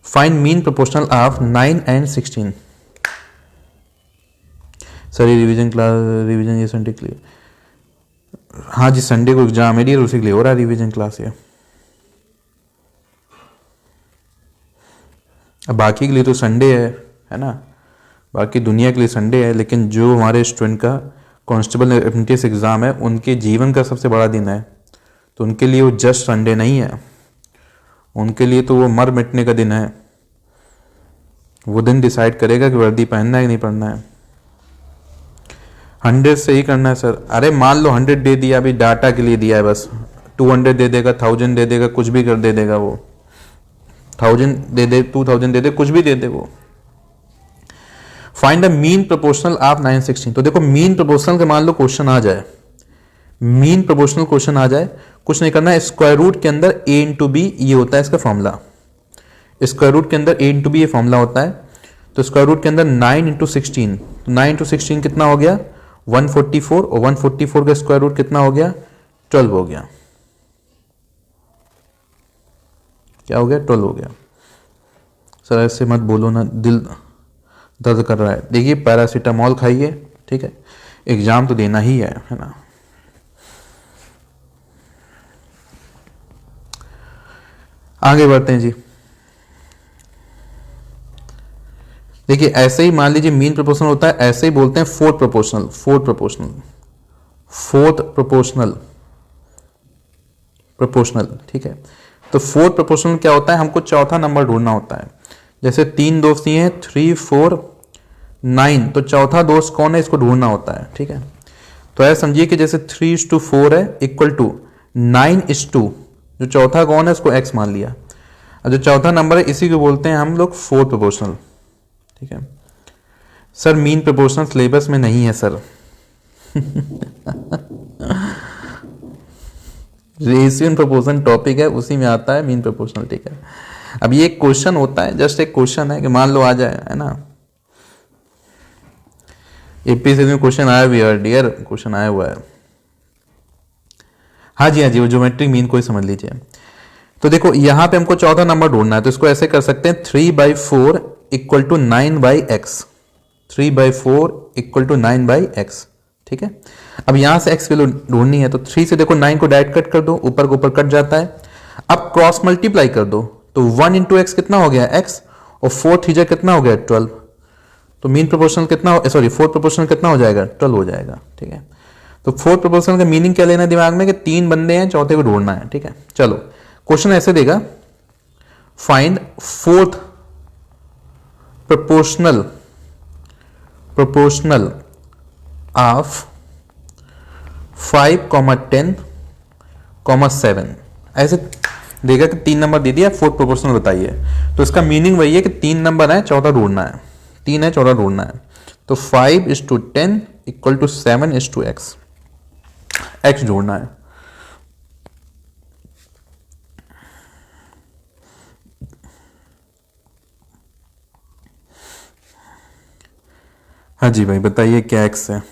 Find mean proportional of 9 and 16। Sir revision class, revision ये संडे के लिए, हाँ जी संडे को एग्जाम है उसी के लिए हो रहा है रिवीजन क्लास ये। अब बाकी के लिए तो संडे है ना, बाकी दुनिया के लिए संडे है, लेकिन जो हमारे स्टूडेंट का कांस्टेबल अप्रेंटिस एग्ज़ाम है उनके जीवन का सबसे बड़ा दिन है, तो उनके लिए वो जस्ट संडे नहीं है, उनके लिए तो वो मर मिटने का दिन है। वो दिन डिसाइड करेगा कि वर्दी पहनना है कि नहीं पहनना है। 100 से ही करना है सर। अरे मान लो 100 दे दिया, अभी डाटा के लिए दिया है बस, 200 दे देगा, 1000 दे देगा, कुछ भी कर दे देगा वो, 1000 दे दे, 2000 दे दे, कुछ भी दे दे वो। Find the mean proportional of 916। तो देखो मीन प्रोपोर्शनल के मान लो क्वेश्चन आ जाए, मीन प्रोपोर्शनल क्वेश्चन आ जाए, कुछ नहीं करना है, स्क्वायर रूट के अंदर a इंटू बी ये होता है इसका फॉर्मूला, स्क्वायर रूट के अंदर a इंटू बी ये फॉर्मूला होता है। तो स्क्वायर रूट के अंदर 9 × 16, 9 × 16 कितना हो गया 144, और 144 का स्क्वायर रूट कितना हो गया 12 हो गया। क्या हो गया 12 हो गया। सर ऐसे मत बोलो ना, दिल दर्द कर रहा है। देखिए पैरासीटामोल खाइए, ठीक है, एग्जाम तो देना ही है ना। आगे बढ़ते हैं जी। देखिए ऐसे ही मान लीजिए मीन प्रोपोर्शनल होता है, ऐसे ही बोलते हैं fourth proportional, fourth proportional, fourth proportional, proportional. ठीक है, तो फोर्थ प्रोपोर्शनल क्या होता है, हमको चौथा नंबर ढूंढना होता है। जैसे 3 दोस्त ये हैं 3 4 9, तो चौथा दोस्त कौन है इसको ढूंढना होता है। ठीक है, तो ऐसा समझिए कि जैसे 3:4 है इक्वल टू 9:2, जो चौथा कौन है उसको x मान लिया, और जो चौथा नंबर है इसी को बोलते हैं हम लोग फोर्थ प्रोपोर्शनल। ठीक है सर, मीन प्रोपोर्शनल सिलेबस में नहीं है sir. Ratio and proportion topic है, उसी में आता है मीन प्रोपोर्शनल। ठीक है, अब ये एक क्वेश्चन होता है, जस्ट एक क्वेश्चन है कि मान लो आ जाए, है ना। एपीएससी में क्वेश्चन आया हुआ है डियर, क्वेश्चन आया हुआ है। हाँ जी हाँ जी, वो ज्योमेट्रिक मीन को ही समझ लीजिए। तो देखो यहाँ पे हमको चौथा नंबर ढूंढना है, तो इसको ऐसे कर सकते हैं 3/4 equal to 9/x, 3/4 equal to 9/x। ठीक है, अब यहां से x वैल्यू ढूंढनी है, तो 3 से देखो 9 को डायरेक्ट कट कर दो, ऊपर को ऊपर कट जाता है। अब क्रॉस मल्टीप्लाई कर दो, तो 1 × x कितना हो गया x, और 4 3 कितना हो गया 12, तो मीन प्रोपोर्शनल कितना हो, सॉरी फोर्थ प्रोपोर्शनल कितना हो जाएगा 12 हो जाएगा। ठीक है, तो फोर्थ प्रोपोर्शनल का मीनिंग क्या लेना दिमाग में कि 3 बंदे हैं, चौथे को ढूंढना है। ठीक है, चलो क्वेश्चन ऐसे देगा, find fourth proportional, proportional of 5, 10, 7। ऐसे देगा कि 3 नंबर दे दिया, फोर्थ प्रोपोर्शनल बताइए, तो इसका मीनिंग वही है कि 3 नंबर है, चौथा ढूंढना है, 3 है चौथा ढूंढना है। तो 5:10 इक्वल टू 7:x, x ढूंढना है। हाँ जी भाई बताइए क्या x है।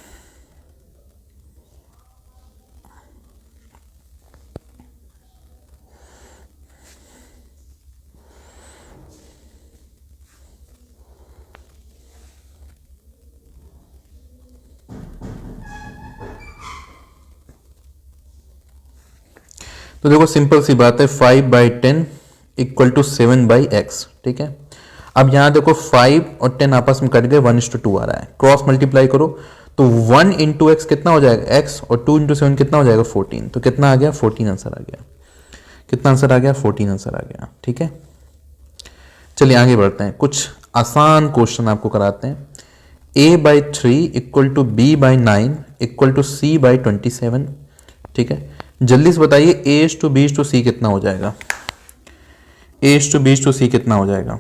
तो देखो सिंपल सी बात है, 5/10 इक्वल टू 7/x, ठीक है। अब यहां देखो 5 और 10 आपस में कट गए, 1:2 आ रहा है, क्रॉस मल्टीप्लाई करो तो 1 इंटू एक्स कितना हो जाएगा x, और 2 इंटू 7 कितना हो जाएगा 14, तो कितना आ गया 14 आंसर आ गया। कितना आंसर आ गया 14 आंसर आ गया, ठीक है। चलिए आगे बढ़ते हैं, कुछ आसान क्वेश्चन आपको कराते हैं। a/3 equal to b/9 equal to c/27, ठीक है। जल्दी से बताइए a/b/c कितना हो जाएगा, a/b/c कितना हो जाएगा।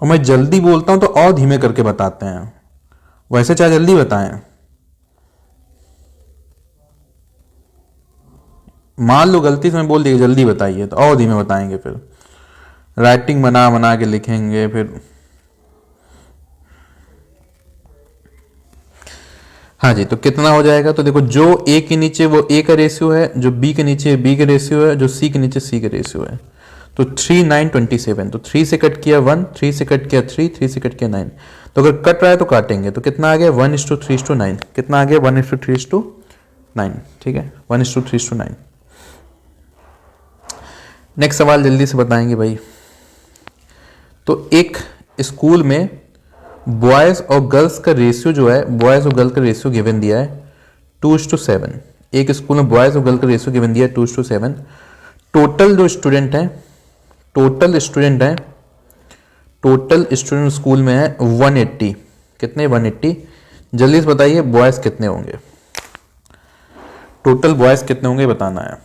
और मैं जल्दी बोलता हूं तो और धीमे करके बताते हैं, वैसे चाहे जल्दी बताएं। मान लो गलती से मैं बोल दिया जल्दी बताइए तो और धीमे बताएंगे, फिर राइटिंग बना बना के लिखेंगे फिर। हाँ जी, तो कितना हो जाएगा, तो देखो जो a के नीचे वो a का रेशियो है, जो b के नीचे b का रेशियो है, जो c के नीचे c का रेशियो है। तो 3 9 27, तो 3 से कट किया 1, 3 से कट किया 3, 3 से कट किया 9। तो अगर कट रहा है तो काटेंगे, तो कितना आ गया 1:3:9, कितना आ गया 1:3:9, ठीक है, 1:3:9। नेक्स्ट सवाल जल्दी से बताएंगे भाई। तो एक स्कूल में बॉयज और गर्ल्स का रेशियो जो है, बॉयज और गर्ल्स का रेशियो गिवन दिया है 2:7। एक स्कूल में बॉयज और गर्ल्स का रेशियो गिवन दिया है 2:7। टोटल जो स्टूडेंट हैं, टोटल स्टूडेंट स्कूल में है 180। कितने 180, जल्दी से बताइए बॉयज कितने होंगे, टोटल बॉयज कितने होंगे बताना है।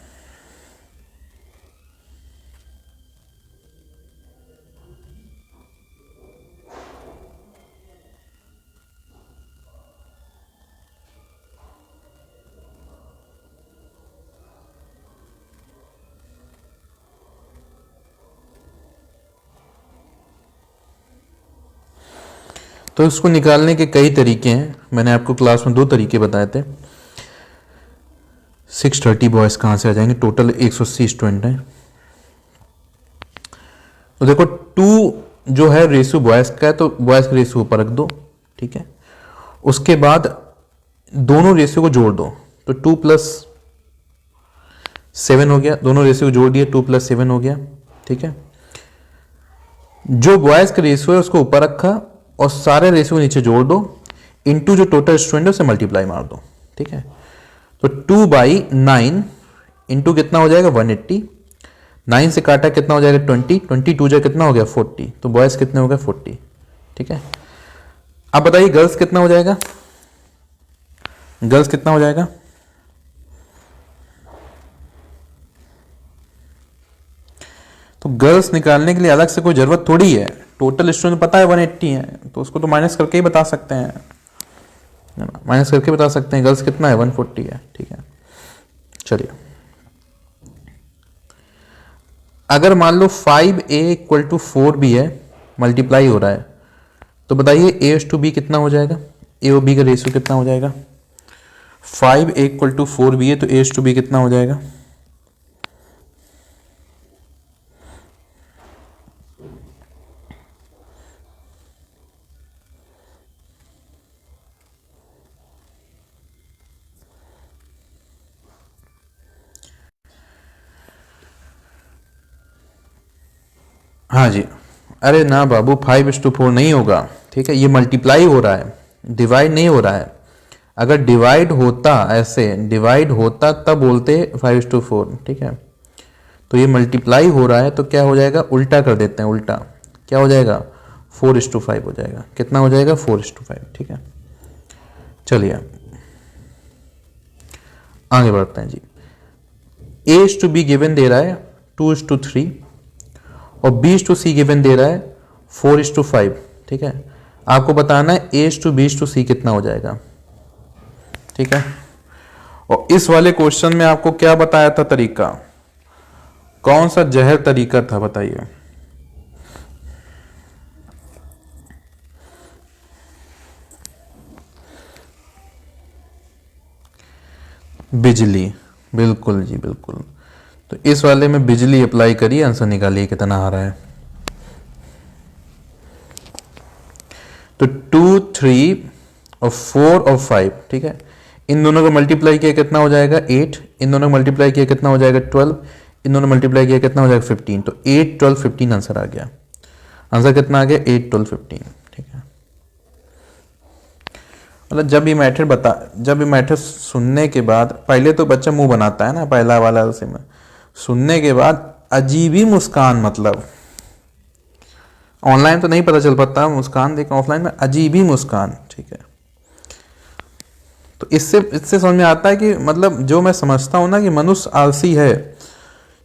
तो इसको निकालने के कई तरीके हैं, मैंने आपको क्लास में 2 तरीके बताए थे। 630 बॉयज कहाँ से आ जाएंगे, टोटल 180 स्टूडेंट हैं। तो देखो 2 जो है रेशियो बॉयज का है, तो बॉयज का रेशियो ऊपर रख दो, ठीक है। उसके बाद दोनों रेशियो को जोड़ दो, तो 2 + 7 हो गया, दोनों रेशियो को जोड़ दिए 2 + 7 हो गया, ठीक है। जो बॉयज का रेशियो है उसको ऊपर रखा और सारे रेशियो को नीचे जोड़ दो, इनटू जो टोटल स्टूडेंट है उसे मल्टीप्लाई मार दो, ठीक है। तो 2/9 इंटू कितना हो जाएगा 180, 9 से काटा कितना हो जाएगा 20, 22 जा कितना हो गया 40, तो बॉयज कितने हो गए 40, ठीक है। अब बताइए गर्ल्स कितना हो जाएगा, गर्ल्स कितना हो जाएगा। तो गर्ल्स निकालने के लिए अलग से कोई जरूरत थोड़ी है, टोटल स्टूडेंट पता है 180 है, तो उसको तो माइनस करके ही बता सकते हैं, माइनस करके बता सकते हैं गर्ल्स कितना है 140 है, ठीक है। चलिए अगर मान लो 5a = 4b है, मल्टीप्लाई हो रहा है, तो बताइए a/b कितना हो जाएगा, a और b का रेशियो कितना हो जाएगा। 5a = 4b है तो a/b कितना हो जाएगा। हाँ जी, अरे ना बाबू 5:4 नहीं होगा, ठीक है, ये मल्टीप्लाई हो रहा है, डिवाइड नहीं हो रहा है। अगर डिवाइड होता, ऐसे डिवाइड होता तब बोलते 5:4, ठीक है। तो ये मल्टीप्लाई हो रहा है तो क्या हो जाएगा, उल्टा कर देते हैं, उल्टा क्या हो जाएगा 4:5 हो जाएगा। कितना हो जाएगा 4:5, ठीक है। चलिए आगे बढ़ते हैं जी। a/b गिवन दे रहा है 2:3 और b/c गिवन दे रहा है 4:5, ठीक है। आपको बताना है a/b/c कितना हो जाएगा, ठीक है। और इस वाले क्वेश्चन में आपको क्या बताया था तरीका, कौन सा जहर तरीका था बताइए। बिजली, बिल्कुल जी बिल्कुल। तो इस वाले में बिजली अप्लाई करिए, आंसर निकालिए कितना आ रहा है। तो 2 3 और 4 और 5, ठीक है। इन दोनों को मल्टीप्लाई किया कितना हो जाएगा 8, इन दोनों को मल्टीप्लाई किया कितना हो जाएगा 12, इन दोनों मल्टीप्लाई किया कितना हो जाएगा 15। तो 8 12 15 आंसर आ गया। आंसर कितना आ गया 8 12 15, ठीक है। मतलब जब ये मैथड सुनने के बाद, पहले तो बच्चा मुंह बनाता है ना पहला वाला उसी में, सुनने के बाद अजीब ही मुस्कान, मतलब ऑनलाइन तो नहीं पता चल पाता मुस्कान, लेकिन ऑफलाइन में अजीब ही मुस्कान, ठीक है। तो इससे समझ में आता है कि मतलब जो मैं समझता हूं ना कि मनुष्य आलसी है,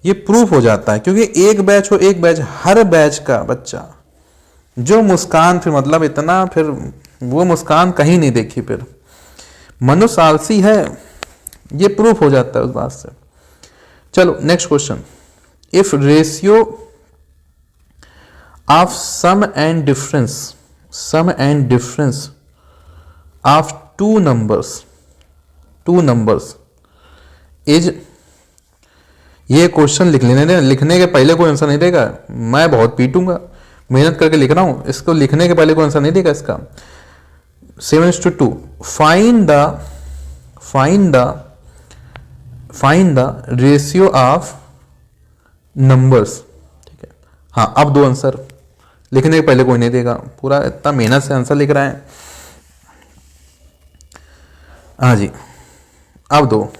ये प्रूफ हो जाता है। क्योंकि एक बैच हर बैच का बच्चा जो मुस्कान, फिर मतलब इतना, फिर वो मुस्कान कहीं नहीं देखी, फिर मनुष्य आलसी है, ये प्रूफ हो जाता है उस बात से। चलो next question. If ratio of sum and difference of two numbers is, ये क्वेश्चन लिखने के पहले कोई आंसर नहीं देगा, मैं बहुत पीटूंगा, मेहनत करके लिख रहा हूं, इसको लिखने के पहले कोई आंसर नहीं देगा इसका। 7:2 find the ratio of numbers, ठीक है। हाँ, अब दो आंसर, लिखने के पहले कोई नहीं देगा, पूरा इतना मेहनत से आंसर लिख रहा है। हाँ जी, अब दो।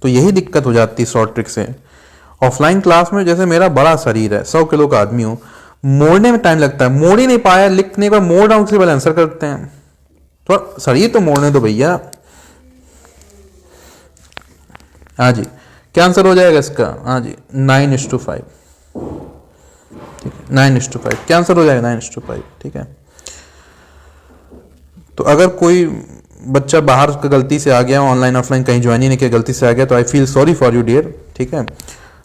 तो यही दिक्कत हो जाती है शॉर्ट ट्रिक से। ऑफलाइन क्लास में जैसे मेरा बड़ा शरीर है, 100 किलो का आदमी हूं, मोड़ने में टाइम लगता है, मोड़ ही नहीं पाया, लिखने का मोड़ डाउन से पहले आंसर करते हैं। तो शरीर तो मोड़ने दो भैया। हाँ जी, क्या आंसर हो जाएगा इसका? हाँ जी 9:5, ठीक है 9:5, क्या आंसर हो जाएगा 9:5, ठीक है। तो अगर कोई बच्चा बाहर का गलती से आ गया, ऑनलाइन ऑफलाइन कहीं ज्वाइन ही नहीं किया, गलती से आ गया, तो I feel sorry for you dear, ठीक है।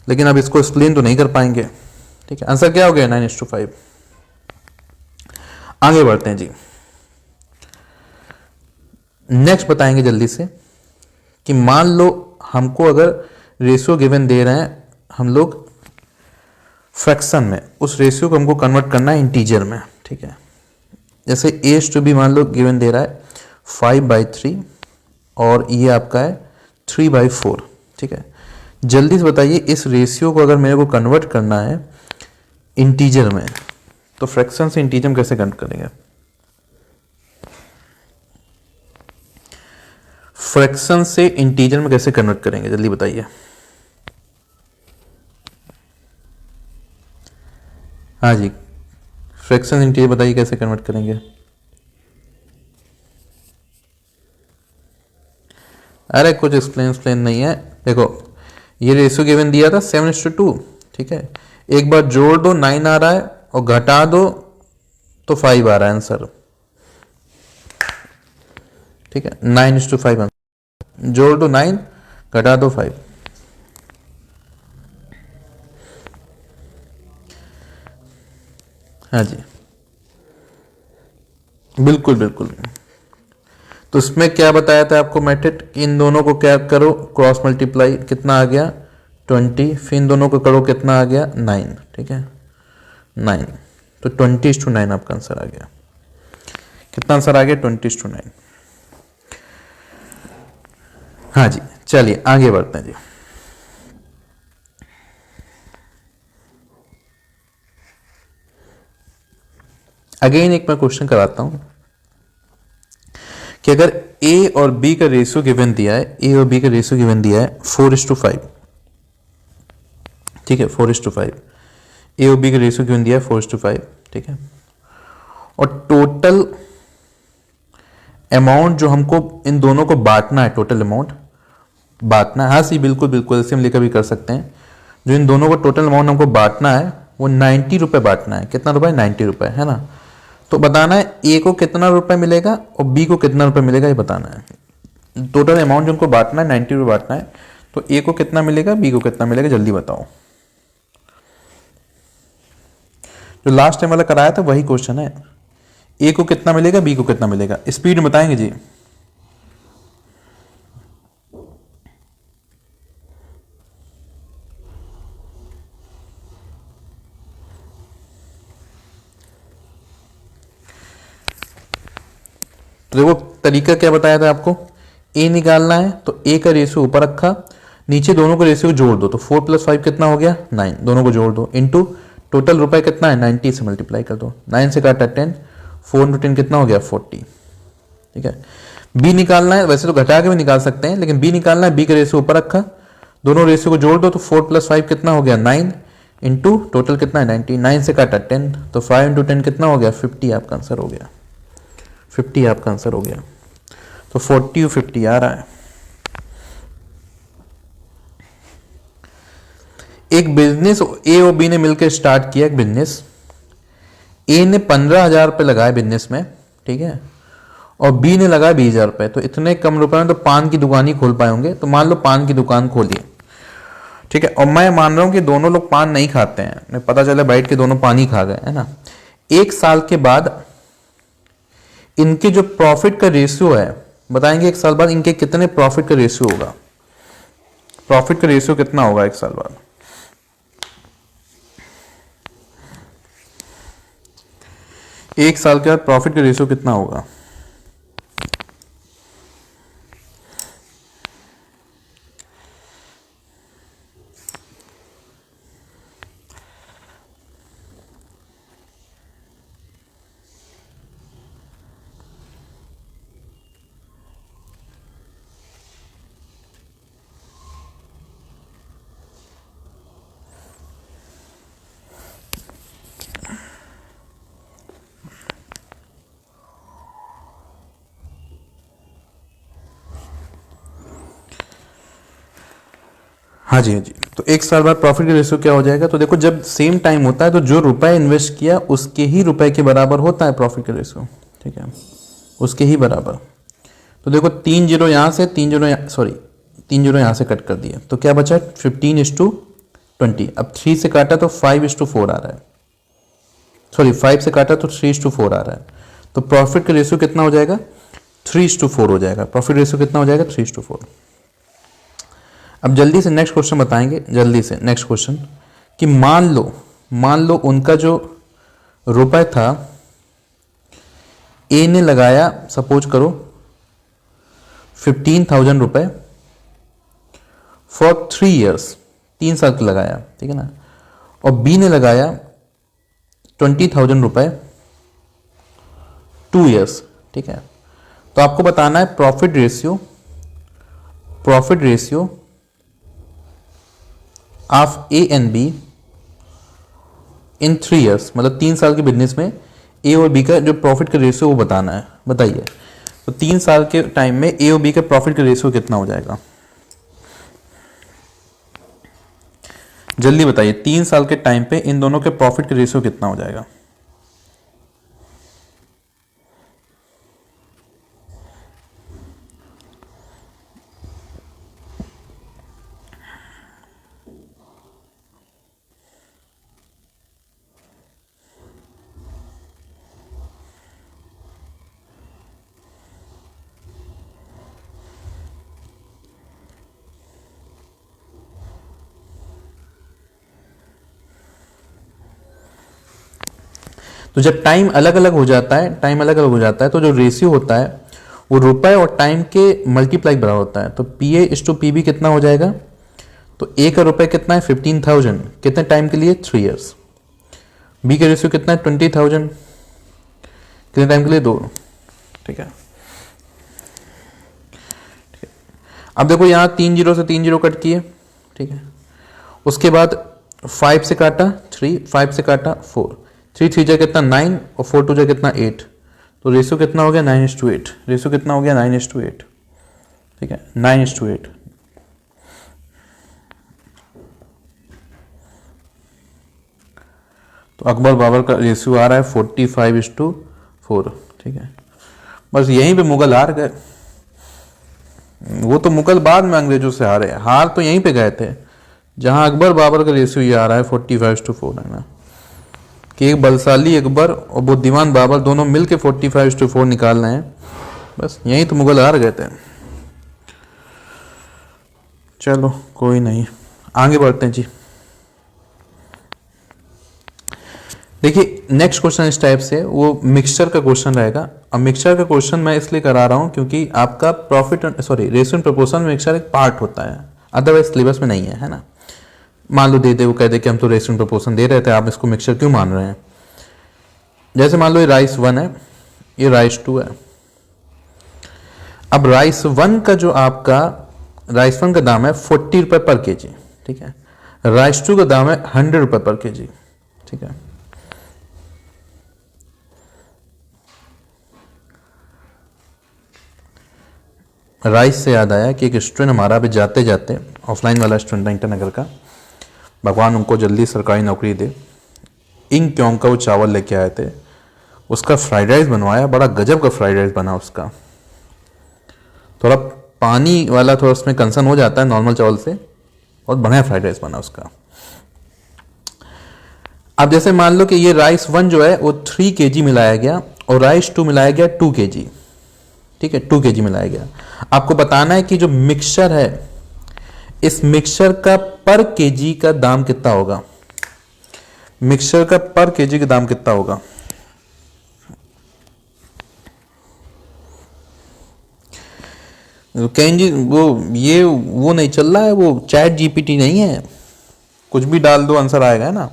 लेकिन अब इसको एक्सप्लेन तो नहीं कर पाएंगे, ठीक है। आंसर क्या हो गया 9:5। आगे बढ़ते हैं जी, नेक्स्ट बताएंगे जल्दी से कि मान लो हमको अगर रेशियो गिवन दे रहे हैं, हम लोग फ्रैक्शन में, उस रेशियो को हमको कन्वर्ट करना है इंटीजर में, ठीक है। जैसे a/b मान लो गिवन दे रहा है 5/3 और ये आपका है 3/4, ठीक है। जल्दी से बताइए इस रेशियो को अगर मेरे को कन्वर्ट करना है इंटीजर में, तो फ्रैक्शन से इंटीजर में कैसे कन्वर्ट करेंगे? फ्रैक्शन से इंटीजर में कैसे कन्वर्ट करेंगे, जल्दी बताइए। हाँ जी, फ्रैक्शन इंटीजर बताइए कैसे कन्वर्ट करेंगे। अरे कुछ एक्सप्लेन नहीं है। देखो ये रेशियो गिवन दिया था 7:2, ठीक है। एक बार जोड़ दो 9 आ रहा है और घटा दो तो 5 आ रहा है आंसर, ठीक है। 9:5 आंसर, जोड़ दो 9 घटा दो 5। हाँ जी बिल्कुल बिल्कुल। तो इसमें क्या बताया था आपको मेथड कि इन दोनों को क्या करो, क्रॉस मल्टीप्लाई, कितना आ गया 20, फिर इन दोनों को करो कितना आ गया 9, ठीक है 9। तो 20:9 आपका आंसर आ गया। कितना आंसर आ गया 20:9। हाँ जी चलिए आगे बढ़ते हैं जी। अगेन एक मैं क्वेश्चन कराता हूं कि अगर a और b का रेशियो गिवन दिया है, a और b का रेशियो गिवन दिया है 4:5, ठीक है 4:5, a और b का रेशियो गिवन दिया है 4:5, ठीक है। और टोटल अमाउंट जो हमको इन दोनों को बांटना है, टोटल अमाउंट बांटना है, हाँ सी बिल्कुल बिल्कुल ऐसे हम लिखा भी कर सकते हैं। जो इन दोनों को टोटल अमाउंट हमको बांटना है वो 90 रुपये बांटना है। कितना रुपए? 90 रुपये, है ना। तो बताना है ए को कितना रुपए मिलेगा और बी को कितना रुपए मिलेगा, ये बताना है। टोटल अमाउंट जो उनको बांटना है 90 रुपये बांटना है, तो ए को कितना मिलेगा, बी को कितना मिलेगा, जल्दी बताओ। जो लास्ट टाइम वाला कराया था वही क्वेश्चन है, ए को कितना मिलेगा, बी को कितना मिलेगा, स्पीड में बताएंगे जी। तो देखो तरीका क्या बताया था आपको, ए निकालना है तो ए का रेशियो ऊपर रखा, नीचे दोनों का रेशियो जोड़ दो, तो 4 + 5 कितना हो गया 9, दोनों को जोड़ दो, इनटू टोटल रुपए कितना है 90 से मल्टीप्लाई कर दो, 9 से काटा 10, 4 × 10 कितना हो गया 40। ठीक है, बी निकालना है, वैसे तो घटा के भी निकाल सकते हैं, लेकिन बी निकालना है, बी का रेशियो ऊपर रखा, दोनों रेशियो को जोड़ दो, तो 4 + 5 कितना हो गया 9, इंटू टोटल कितना है 90, 9 से काटा 10, तो 5 × 10 कितना हो गया 50, आपका आंसर हो गया 50, आपका आंसर हो गया। तो 40 और 50 आ रहा है। एक बिजनेस ए और बी ने मिलकर स्टार्ट किया, एक बिजनेस ए ने 15,000 रुपये लगाए बिजनेस में, ठीक है, और बी ने लगाया 20,000 रुपये, तो इतने कम रुपए में तो पान की दुकान ही खोल पाए होंगे। तो मान लो पान की दुकान खोलिए, ठीक है, और मैं मान रहा हूं कि दोनों लोग पान नहीं खाते हैं, पता चला बैठ के दोनों पान ही खा गए, है ना। 1 साल के बाद इनके जो प्रॉफिट का रेशियो है, बताएंगे 1 साल बाद इनके कितने प्रॉफिट का रेशियो होगा, प्रॉफिट का रेशियो कितना होगा 1 साल बाद। एक साल के बाद प्रॉफिट का रेशियो कितना होगा। हाँ जी, हाँ जी, तो 1 साल बाद प्रॉफिट का रेशियो क्या हो जाएगा। तो देखो जब सेम टाइम होता है तो जो रुपए इन्वेस्ट किया उसके ही रुपए के बराबर होता है प्रॉफिट का रेशियो, ठीक है, उसके ही बराबर। तो देखो 3 जीरो यहाँ से 3 जीरो यहाँ से कट कर दिया, तो क्या बचा 15:20। अब 3 से काटा तो 5:4 आ रहा है, सॉरी 5 से काटा तो 3:4 आ रहा है, तो प्रॉफिट का रेशियो कितना हो जाएगा 3:4 हो जाएगा, प्रॉफिट रेशियो कितना हो जाएगा 3:4। अब जल्दी से नेक्स्ट क्वेश्चन बताएंगे, जल्दी से नेक्स्ट क्वेश्चन कि मान लो उनका जो रुपए था ए ने लगाया, सपोज करो 15,000 रुपए फॉर 3 ईयर्स, 3 साल का लगाया, ठीक है ना, और बी ने लगाया 20,000 रुपए 2 ईयर्स, ठीक है। तो आपको बताना है profit ratio of A and be in 3 years, मतलब 3 साल के बिजनेस में ए और बी का जो प्रॉफिट का रेशियो वो बताना है। बताइए, तो 3 साल के टाइम में ए और बी का प्रॉफिट का रेशियो कितना हो जाएगा, जल्दी बताइए। 3 साल के टाइम पे इन दोनों के प्रॉफिट का रेशियो कितना हो जाएगा। तो जब टाइम अलग अलग हो जाता है, तो जो रेशियो होता है वो रुपए और टाइम के मल्टीप्लाई बराबर होता है। तो PA/PB कितना हो जाएगा, तो ए का रुपए कितना है 15,000, कितने टाइम के लिए 3 ईयर्स, बी का रेशियो कितना है 20,000, कितने टाइम के लिए 2, ठीक है। अब देखो यहाँ 3 जीरो से 3 जीरो कट किए, ठीक है, उसके बाद 5 से काटा 3, 5 से काटा 4, 3 3 जा कितना 9 और 4 2 जा कितना 8, तो रेशियो कितना हो गया 9:8, रेशियो कितना हो गया 9:8, ठीक है, 9:8। तो अकबर बाबर का रेशियो आ रहा है 45:4, ठीक है। बस यहीं पे मुगल हार गए, वो तो मुगल बाद में अंग्रेजों से हारे, हार तो यहीं पे गए थे जहां अकबर बाबर का रेशियो ये आ रहा है 45:4, है ना, कि एक बलशाली अकबर और बुद्धिमान बाबर दोनों मिलके 45:4 निकाल रहे हैं, बस यहीं तो मुगल हार गए थे। चलो कोई नहीं, आगे बढ़ते हैं जी। देखिए नेक्स्ट क्वेश्चन इस टाइप से, वो मिक्सचर का क्वेश्चन रहेगा। अब मिक्सचर का क्वेश्चन मैं इसलिए करा रहा हूँ क्योंकि आपका रेशियो एंड प्रोपोर्शन में मिक्सचर एक पार्ट होता है, अदरवाइज सिलेबस में नहीं है ना। मान लो दे दे, वो कह दे कि हम तो रेशियो एंड प्रोपोर्शन दे रहे थे, आप इसको मिक्सचर क्यों मान रहे हैं। जैसे मान लो ये राइस 1 है, ये राइस 2 है। अब राइस 1 का जो आपका राइस 1 का दाम है 40 रुपये पर केजी, ठीक है। राइस 2 का दाम है 100 रुपये पर केजी, ठीक है। राइस से याद आया कि एक स्टूडेंट हमारा अभी जाते जाते, ऑफलाइन वाला स्टूडेंट इंटरनगर का, भगवान उनको जल्दी सरकारी नौकरी दे, इंग क्यों का वो चावल लेके आए थे, उसका फ्राइड राइस बनवाया, बड़ा गजब का फ्राइड राइस बना उसका। थोड़ा पानी वाला थोड़ा उसमें कंसर्न हो जाता है नॉर्मल चावल से, और बढ़िया फ्राइड राइस बना उसका। अब जैसे मान लो कि ये राइस 1 जो है वो 3 kg मिलाया गया और राइस 2 मिलाया गया 2 kg, ठीक है, 2 kg मिलाया गया। आपको बताना है कि जो मिक्सचर है, इस मिक्सचर का पर केजी का दाम कितना होगा। मिक्सचर का पर केजी का दाम कितना होगा। कहें जी वो नहीं चल रहा है, वो चैट जीपीटी नहीं है, कुछ भी डाल दो आंसर आएगा, है ना।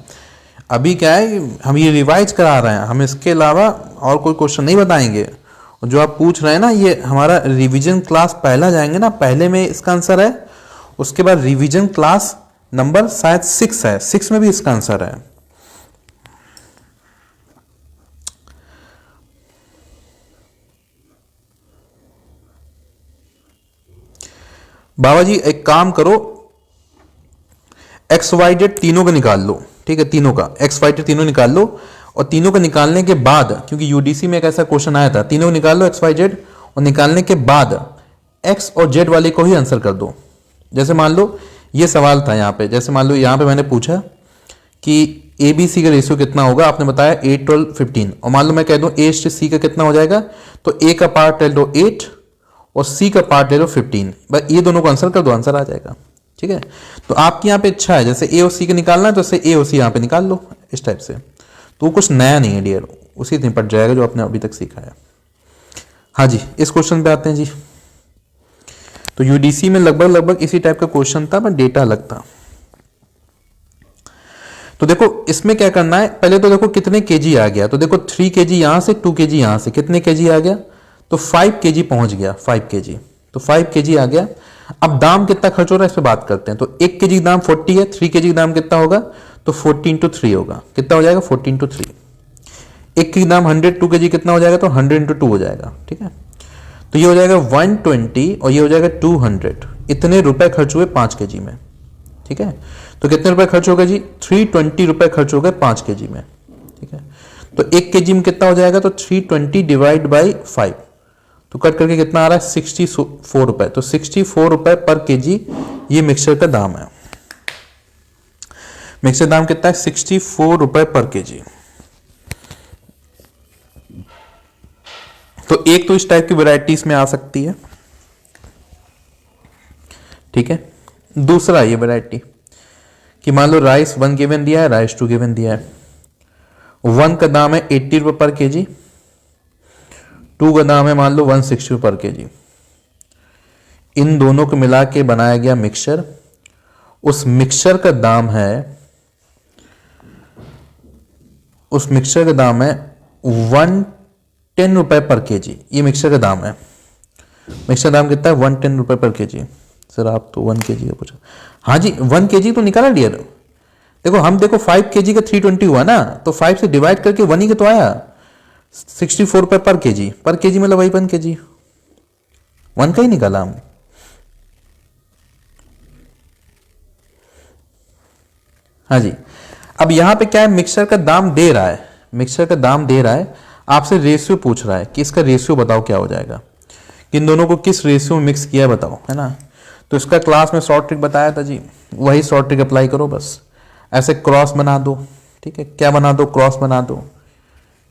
अभी क्या है, हम ये रिवाइज करा रहे हैं, हम इसके अलावा और कोई क्वेश्चन नहीं बताएंगे। और जो आप पूछ रहे हैं ना, ये हमारा रिवीजन क्लास पहला जाएंगे ना, पहले में इसका आंसर है, उसके बाद रिवीजन क्लास नंबर शायद 6 है, 6 में भी इसका आंसर है। बाबा जी एक काम करो, एक्स वाई जेड तीनों का निकाल लो, ठीक है, तीनों का एक्स वाई जेड तीनों निकाल लो, और तीनों का निकालने के बाद, क्योंकि यूडीसी में एक ऐसा क्वेश्चन आया था, तीनों को निकाल लो एक्स वाई जेड, और निकालने के बाद एक्स और जेड वाले को ही आंसर कर दो। जैसे मान लो ये सवाल था यहाँ पे, जैसे मान लो यहाँ पे मैंने पूछा कि ए बी सी का रेशियो कितना होगा, आपने बताया 8, 12, 15, और मान लो मैं कह दूं ए से सी का कितना हो जाएगा, तो ए का पार्ट ले लो 8 और सी का पार्ट ले लो 15, बस ये दोनों को आंसर कर दो, आंसर आ जाएगा, ठीक है। तो आपकी यहाँ पे इच्छा है जैसे ए और सी का निकालना है, तो ऐसे ए और सी यहाँ पे निकाल लो इस टाइप से। तो कुछ नया नहीं है डियर, उसी निपट जाएगा जो आपने अभी तक सीखा है। हाँ जी, इस क्वेश्चन पे आते हैं जी। तो यूडीसी में लगभग इसी टाइप का क्वेश्चन था, पर डेटा अलग था। तो देखो इसमें क्या करना है, पहले तो देखो कितने केजी आ गया, तो देखो 3 kg यहां से, 2 kg यहां से, कितने केजी आ गया, तो 5 kg पहुंच गया, 5 kg, तो 5 kg आ गया। अब दाम कितना खर्च हो रहा है इस पे बात करते हैं। तो 1 kg दाम 40 है, 3 kg दाम कितना होगा, तो 40 into 3 होगा, कितना हो जाएगा 40 into 3। 1 kg दाम 100, 2 kg कितना हो जाएगा, तो 100 into 2 हो जाएगा, ठीक है। तो ये हो जाएगा 120 और ये हो जाएगा 200, इतने रुपए खर्च हुए 5 kg में, ठीक है। तो कितने रुपए खर्च हो गए जी, 320 रुपए खर्च हो गए 5 kg में, ठीक है। तो 1 kg में कितना हो जाएगा, तो 320 डिवाइड बाई 5, तो कट करके कितना आ रहा है 64 रुपए, तो 64 रुपए पर केजी ये मिक्सचर का दाम है। मिक्सचर दाम कितना है, 64 रुपए पर केजी। तो एक तो इस टाइप की वैरायटीज में आ सकती है, ठीक है। दूसरा ये वैरायटी कि मान लो राइस 1 गिवन दिया है, राइस 2 गिवन दिया है। 1 का दाम है 80 रुपए पर केजी, 2 का दाम है मान लो 160 रुपए पर केजी। इन दोनों को मिला के बनाया गया मिक्सचर, उस मिक्सचर का दाम है 110 रुपए पर केजी। ये मिक्सचर का दाम है, मिक्सचर दाम कितना है 110 रुपए पर केजी। सर आप तो 1 kg का पूछा, हाँ जी 1 kg तो निकाला डियर। देखो हम देखो 5 kg का 320 हुआ ना, तो 5 से डिवाइड करके 1 ही का तो आया, 64 रुपए पर केजी, पर केजी मतलब वही 1 kg, 1 का ही निकाला हम। हाँ जी, अब यहां पे क्या है, मिक्सचर का दाम दे रहा है, मिक्सचर का दाम दे रहा है, आपसे रेशियो पूछ रहा है कि इसका रेशियो बताओ क्या हो जाएगा, कि इन दोनों को किस रेशियो में मिक्स किया बताओ, है ना। तो इसका क्लास में शॉर्ट ट्रिक बताया था जी, वही शॉर्ट ट्रिक अप्लाई करो, बस ऐसे क्रॉस बना दो, ठीक है, क्या बना दो, क्रॉस बना दो,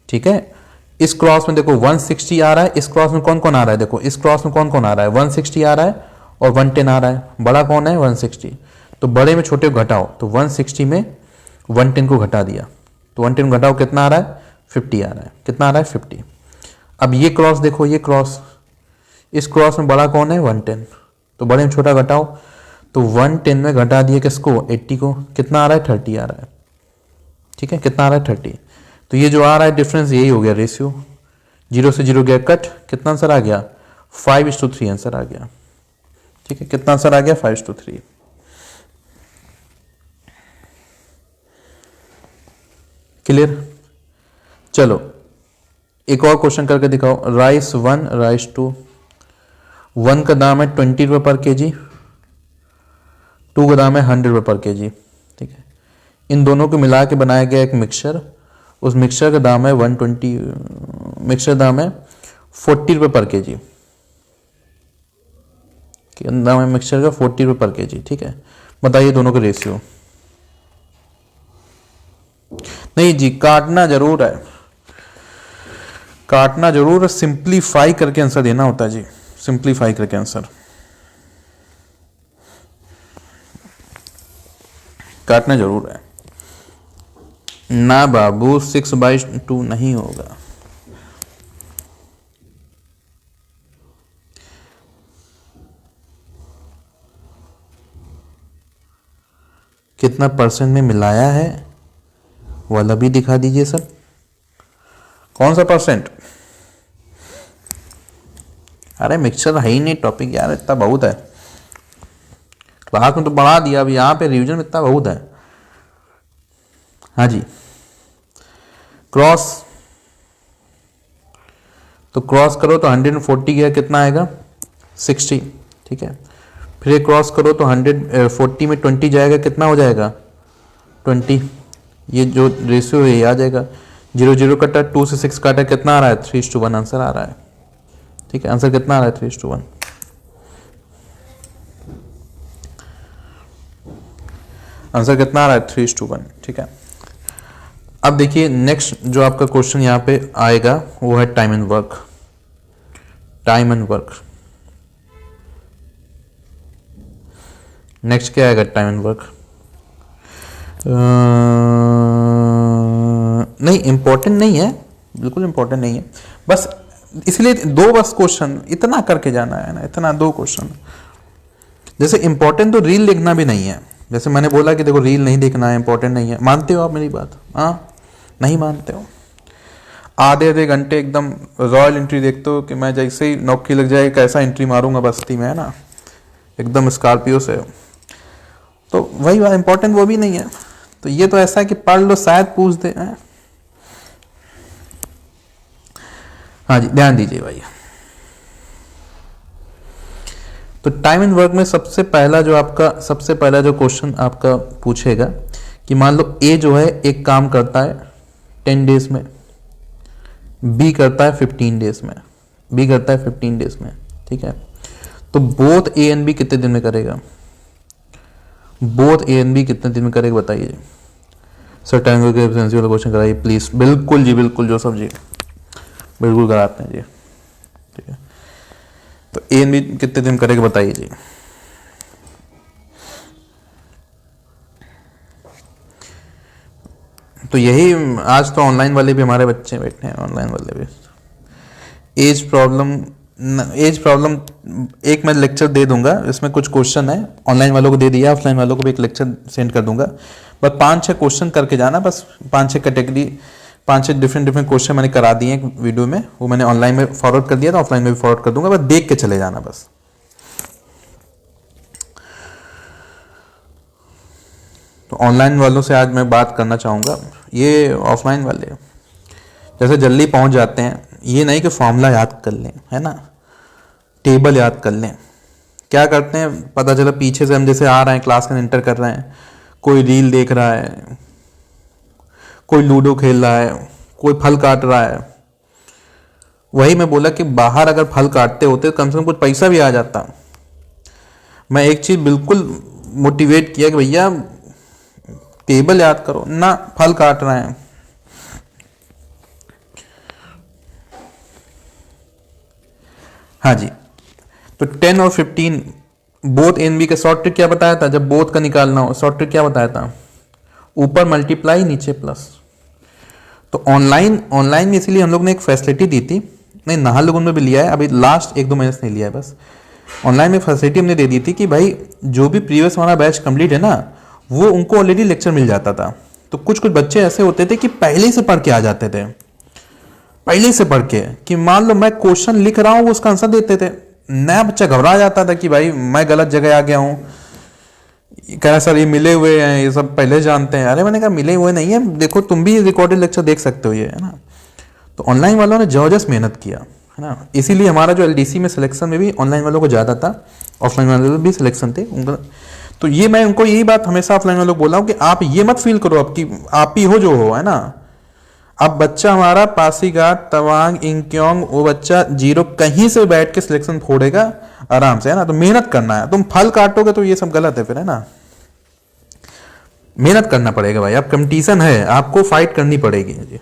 ठीक है। इस क्रॉस में देखो 160 आ रहा है, इस क्रॉस में कौन कौन आ रहा है, देखो इस क्रॉस में कौन कौन आ रहा है, 160 आ रहा है और 110 आ रहा है, बड़ा कौन है 160, तो बड़े में छोटे को घटाओ, तो 160 में 110 को घटा दिया, तो 110 घटाओ कितना आ रहा है 50 आ रहा है, कितना आ रहा है 50। अब ये क्रॉस देखो, ये क्रॉस, इस क्रॉस में बड़ा कौन है 110, तो बड़े में छोटा घटाओ, तो 110 में घटा दिए किसको 80 को, कितना आ रहा है 30 आ रहा है, ठीक है, कितना आ रहा है 30। तो ये जो आ रहा है डिफरेंस यही हो गया रेशियो, 0 से 0 गया कट, कितना आंसर आ गया 5:3 आंसर आ गया, ठीक है, कितना आंसर आ गया 5:3। क्लियर। चलो एक और क्वेश्चन करके दिखाओ, राइस 1 राइस 2, 1 का दाम है 20 रुपये पर के जी, 2 का दाम है 100 रुपये पर के जी, ठीक है। इन दोनों को मिला के बनाया गया एक मिक्सचर, उस मिक्सचर का दाम है 120, मिक्सचर दाम है 40 रुपये पर के जी, दाम है मिक्सचर का 40 रुपये पर के जी, ठीक है। बताइए दोनों का रेशियो। नहीं जी, काटना जरूर है, काटना जरूर है, सिंप्लीफाई करके आंसर देना होता है जी, सिंप्लीफाई करके आंसर, काटना जरूर है ना बाबू, 6/2 नहीं होगा। कितना परसेंट में मिलाया है वाला भी दिखा दीजिए सर, कौन सा परसेंट। अरे मिक्सचर है ही नहीं टॉपिक यार, इतना बहुत है, क्लास में तो बढ़ा दिया, अभी यहाँ पे रिवीजन में इतना बहुत है। हाँ जी, क्रॉस, तो क्रॉस करो तो 140 गया, कितना आएगा 60, ठीक है। फिर क्रॉस करो तो 140 में 20 जाएगा, कितना हो जाएगा 20, ये जो रेशियो है ये आ जाएगा। 0 0 कटा, 2 से 6 काटा, कितना आ रहा है 3:1 आंसर आ रहा है, ठीक है। आंसर कितना आ रहा है 3:1, आंसर कितना आ रहा है 3:1, ठीक है। अब देखिए नेक्स्ट जो आपका क्वेश्चन यहाँ पे आएगा वो है time and work, time and work. Next क्या आएगा टाइम एंड वर्क, नहीं इंपॉर्टेंट नहीं है, बिल्कुल इंपॉर्टेंट नहीं है, बस इसलिए दो बस क्वेश्चन इतना करके जाना है ना, इतना 2 क्वेश्चन। जैसे इंपॉर्टेंट तो रील लिखना भी नहीं है, जैसे मैंने बोला कि देखो रील नहीं देखना है, इंपॉर्टेंट नहीं है, मानते हो आप मेरी बात, हाँ नहीं मानते हो, आधे घंटे एकदम रॉयल एंट्री देखते हो कि मैं जैसे ही नौकरी लग जाए कैसा एंट्री मारूंगा बस्ती में, है ना, एकदम स्कॉर्पियो से, तो वही बात, इंपॉर्टेंट वो भी नहीं है। तो ये तो ऐसा है कि पढ़ लो शायद पूछ दे, हाँ जी ध्यान दीजिए भाई। तो टाइम एंड वर्क में सबसे पहला जो क्वेश्चन आपका पूछेगा कि मान लो ए जो है एक काम करता है 10 डेज में, बी करता है 15 डेज में, बी करता है 15 डेज में, ठीक है। तो बोथ ए एंड बी कितने दिन में करेगा, बोथ ए एंड बी कितने दिन में करेगा बताइए। सर टाइम वर्क एफिशिएंसी वाला क्वेश्चन कराइए प्लीज। बिल्कुल जी बिल्कुल, जो सब जी बिल्कुल कराते हैं जी, ठीक है। तो ए एंड बी कितने दिन करेगा बताइए जी। तो यही आज तो ऑनलाइन वाले भी हमारे बच्चे बैठे हैं, ऑनलाइन वाले भी। एज प्रॉब्लम एक मैं लेक्चर दे दूंगा, इसमें कुछ क्वेश्चन है, ऑनलाइन वालों को दे दिया, ऑफलाइन वालों को भी एक लेक्चर सेंड कर दूंगा, बस 5-6 क्वेश्चन करके जाना, बस 5-6 कैटेगरी, 5-6 डिफरेंट क्वेश्चन मैंने करा दिए हैं वीडियो में, वो मैंने ऑनलाइन में फॉरवर्ड कर दिया था, ऑफलाइन में भी फॉरवर्ड कर दूंगा, बस देख के चले जाना बस। तो ऑनलाइन वालों से आज मैं बात करना चाहूँगा, ये ऑफलाइन वाले जैसे जल्दी पहुँच जाते हैं, ये नहीं कि फॉर्मूला याद कर लें, है ना, टेबल याद कर लें, क्या करते हैं पता चला पीछे से हम जैसे आ रहे हैं क्लास में एंटर कर रहे हैं, कोई रील देख रहा है, कोई लूडो खेल रहा है, कोई फल काट रहा है। वही मैं बोला कि बाहर अगर फल काटते होते तो कम से कम कुछ पैसा भी आ जाता। मैं एक चीज बिल्कुल मोटिवेट किया कि भैया टेबल याद करो ना, फल काट रहे हैं। हाँ जी, तो 10 और 15 बोथ एन बी का शॉर्ट ट्रिक क्या बताया था, जब बोथ का निकालना हो शॉर्ट ट्रिक क्या बताया था, ऊपर मल्टीप्लाई नीचे प्लस। तो ऑनलाइन में इसलिए हम लोग ने एक फैसिलिटी दी थी, नहीं, नाहरलगुन में भी लिया है, अभी लास्ट 1-2 महीने से नहीं लिया है बस। ऑनलाइन में फैसिलिटी हमने दे दी थी कि भाई जो भी प्रीवियस हमारा बैच कंप्लीट है ना, वो उनको ऑलरेडी लेक्चर मिल जाता था। तो कुछ कुछ बच्चे ऐसे होते थे कि पहले से पढ़ के आ जाते थे, पहले से पढ़ के, कि मान लो मैं क्वेश्चन लिख रहा हूँ वो उसका आंसर देते थे। नया बच्चा घबरा जाता था कि भाई मैं गलत जगह आ गया हूँ, कह रहा सर ये मिले हुए हैं, ये सब पहले जानते हैं। अरे मैंने कहा मिले हुए नहीं है, देखो तुम भी रिकॉर्डेड लेक्चर देख सकते हो ये, है ना। तो ऑनलाइन वालों ने जबरदस्त मेहनत किया, है ना। इसीलिए हमारा जो एलडीसी में सिलेक्शन में भी ऑनलाइन वालों को ज़्यादा था, ऑफलाइन वालों भी सिलेक्शन थे उनका। तो ये मैं उनको यही बात हमेशा ऑफलाइन वालों को बोला हूँ कि आप ये मत फील करो अब कि आप ही हो जो हो, है ना। अब बच्चा हमारा पासीघाट, तवांग, इंक्योंग, वो बच्चा जीरो कहीं से बैठ के सिलेक्शन फोड़ेगा आराम से, है ना। तो मेहनत करना है, तुम फल काटोगे तो ये सब गलत है फिर, है ना। मेहनत करना पड़ेगा भाई, अब कंपटीशन है, आपको फाइट करनी पड़ेगी जी।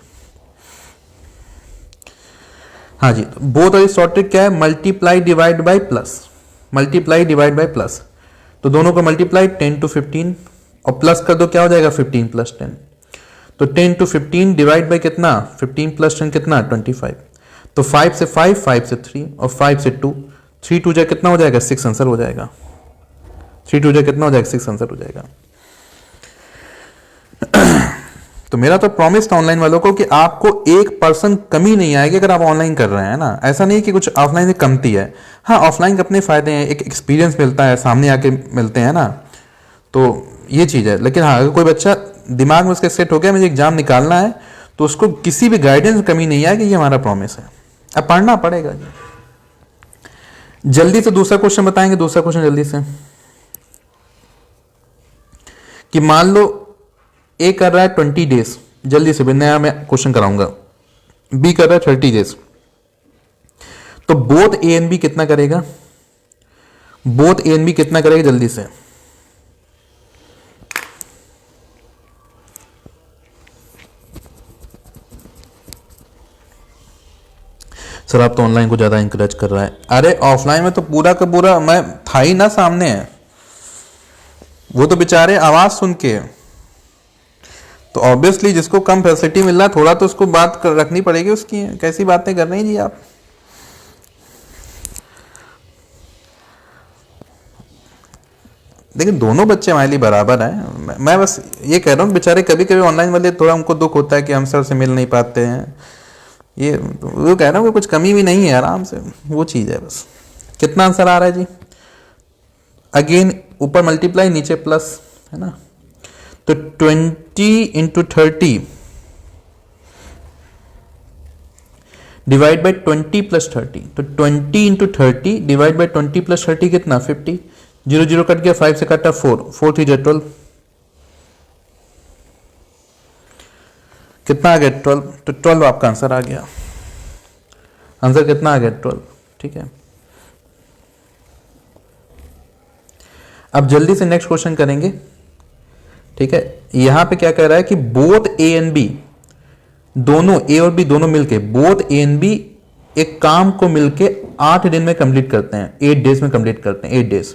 हाँ जी, तो बोथ ऑफ शॉर्ट ट्रिक क्या है, multiply divide by plus, multiply divide by plus. तो दोनों को मल्टीप्लाई 10 to 15 और प्लस कर दो, क्या हो जाएगा 15 + 10। तो 10 to 15 डिवाइड बाय कितना, 15 + 10 कितना 25। तो 5 से 5, 5 से 3 और 5 से 2, 3 2 जा कितना हो जाएगा 6 आंसर हो जाएगा। 3 2 जा कितना हो जाएगा 6 आंसर हो जाएगा। तो मेरा तो प्रॉमिस था ऑनलाइन वालों को कि आपको 1% कमी नहीं आएगी अगर आप ऑनलाइन कर रहे हैं ना। ऐसा नहीं कि कुछ ऑफलाइन से कमती है। हाँ, ऑफलाइन के अपने फायदे हैं, एक एक्सपीरियंस मिलता है, सामने आके मिलते हैं ना, तो ये चीज़ है। लेकिन हाँ, अगर कोई बच्चा दिमाग में उसका सेट हो गया मुझे एग्जाम निकालना है, तो उसको किसी भी गाइडेंस की कमी नहीं आएगी, ये हमारा प्रॉमिस है। अब पढ़ना पड़ेगा जी। जल्दी से दूसरा क्वेश्चन बताएंगे, दूसरा क्वेश्चन जल्दी से, कि मान लो ए कर रहा है 20 डेज, जल्दी से नया मैं क्वेश्चन कराऊंगा। बी कर रहा है 30 डेज, तो बोथ ए एंड बी कितना करेगा, बोथ ए एंड बी कितना करेगा जल्दी से। सर आप तो ऑनलाइन को ज्यादा इंकरेज कर रहा है। अरे ऑफलाइन में तो पूरा का पूरा मैं था ही ना सामने, है वो तो बेचारे आवाज सुन के। तो ऑब्वियसली जिसको कम फैसिलिटी मिल रहा है थोड़ा तो उसको बात रखनी पड़ेगी उसकी। कैसी बातें कर रहे हैं जी आप। देखिए दोनों बच्चे हमारे लिए बराबर हैं। मैं बस ये कह रहा हूँ बेचारे कभी कभी ऑनलाइन वाले थोड़ा उनको दुख होता है कि हम सर से मिल नहीं पाते हैं। ये वो कह रहा हूँ कि कुछ कमी भी नहीं है, आराम से वो चीज़ है बस। कितना आंसर आ रहा है जी, अगेन ऊपर मल्टीप्लाई नीचे प्लस, है ना। तो 20 × 30 डिवाइड बाय 20 + 30, तो 20 × 30 डिवाइड बाय 20 + 30 कितना 50। 0 0 कट गया, 5 से कटा 4, 4 3 12, कितना आ गया 12। तो 12 आपका आंसर आ गया। आंसर कितना आ गया 12, ठीक है। अब जल्दी से नेक्स्ट क्वेश्चन करेंगे, ठीक है। यहां पे क्या कह रहा है कि बोथ ए एंड बी, दोनों ए और बी दोनों मिलके, बोथ ए एंड बी एक काम को मिलके 8 दिन में कंप्लीट करते हैं, 8 डेज में कंप्लीट करते हैं, 8 डेज।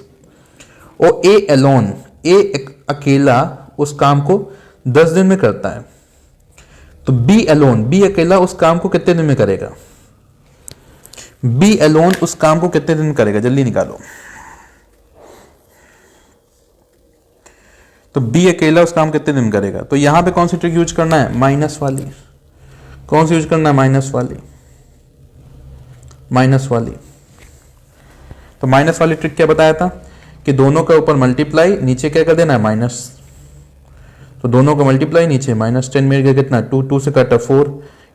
और ए अलोन, ए अकेला उस काम को 10 दिन में करता है। तो बी अलोन, बी अकेला उस काम को कितने दिन में करेगा, बी अलोन उस काम को कितने दिन में करेगा, जल्दी निकालो। तो बी अकेला उस काम कितने दिन में करेगा। तो यहां पे कौन सी ट्रिक यूज करना है, माइनस वाली। कौन सी यूज करना है, माइनस वाली, माइनस वाली। तो माइनस वाली ट्रिक क्या बताया था कि दोनों का ऊपर मल्टीप्लाई, नीचे क्या कर देना है माइनस। तो दोनों का मल्टीप्लाई नीचे -10 मिल गया, कितना 2 2 से काटा 4,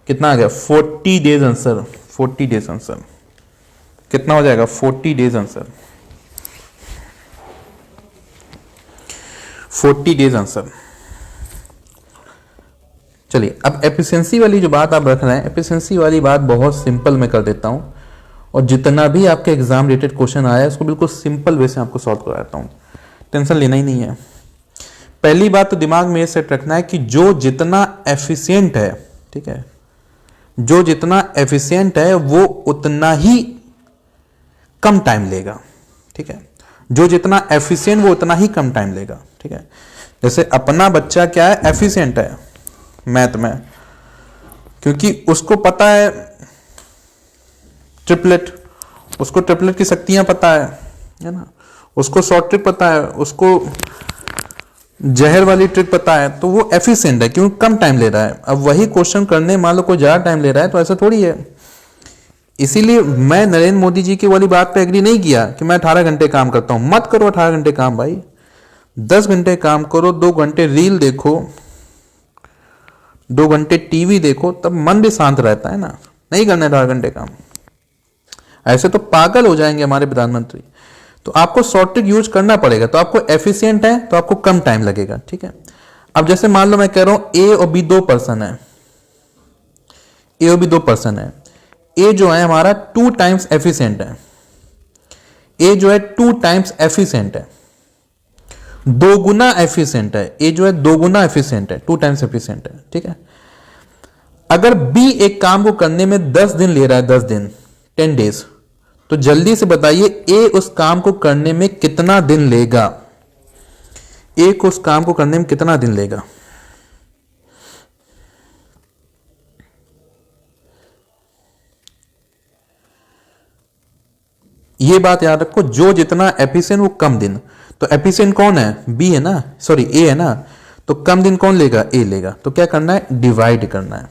कितना आ गया 40 डेज आंसर। 40 डेज आंसर कितना हो जाएगा 40 डेज आंसर, 40 डेज आंसर। चलिए अब एफिशिएंसी वाली जो बात आप रख रहे हैं, एफिशिएंसी वाली बात बहुत सिंपल मैं कर देता हूं, और जितना भी आपके एग्जाम रिलेटेड क्वेश्चन आया है उसको बिल्कुल सिंपल वे से आपको सॉल्व कराता हूं, टेंशन लेना ही नहीं है। पहली बात तो दिमाग में ये सेट रखना है कि जो जितना एफिशिएंट है, ठीक है, जो जितना एफिशिएंट है वो उतना ही कम टाइम लेगा, ठीक है। जो जितना एफिशिएंट वो उतना ही कम टाइम लेगा, ठीक है। जैसे अपना बच्चा क्या है, एफिशिएंट है मैथ में, क्योंकि उसको पता है ट्रिपलेट, उसको ट्रिपलेट की शक्तियां पता है ना, उसको शॉर्ट ट्रिक पता है, उसको जहर वाली ट्रिक पता है, तो वो एफिशिएंट है क्योंकि कम टाइम ले रहा है। अब वही क्वेश्चन करने मान लो कोई ज़्यादा टाइम ले रहा है तो ऐसा थोड़ी है। इसीलिए मैं नरेंद्र मोदी जी की वाली बात पे एग्री नहीं किया कि मैं 18 घंटे काम करता हूं। मत करो 18 घंटे काम भाई, 10 घंटे काम करो, 2 घंटे रील देखो, 2 घंटे टीवी देखो, तब मन भी शांत रहता है ना। नहीं करना 18 घंटे काम, ऐसे तो पागल हो जाएंगे हमारे प्रधानमंत्री। तो आपको शॉर्ट ट्रिक यूज करना पड़ेगा, तो आपको एफिशिएंट है तो आपको कम टाइम लगेगा, ठीक है। अब जैसे मान लो मैं कह रहा हूं ए और बी 2 पर्सन है, ए और बी 2 पर्सन है, ए जो है हमारा 2 टाइम्स एफिशिएंट है, ए जो है 2 टाइम्स एफिशिएंट है, 2 गुना एफिशिएंट है, ए जो है 2 गुना एफिशिएंट है, 2 टाइम्स एफिशिएंट है, ठीक है। अगर बी एक काम को करने में 10 दिन ले रहा है, 10 दिन 10 डेज, तो जल्दी से बताइए ए उस काम को करने में कितना दिन लेगा, ए को उस काम को करने में कितना दिन लेगा। ये बात याद रखो, जो जितना एफिशिएंट वो कम दिन। तो एफिशिएंट कौन है, बी है ना, सॉरी ए है ना, तो कम दिन कौन लेगा, ए लेगा। तो क्या करना है, डिवाइड करना है,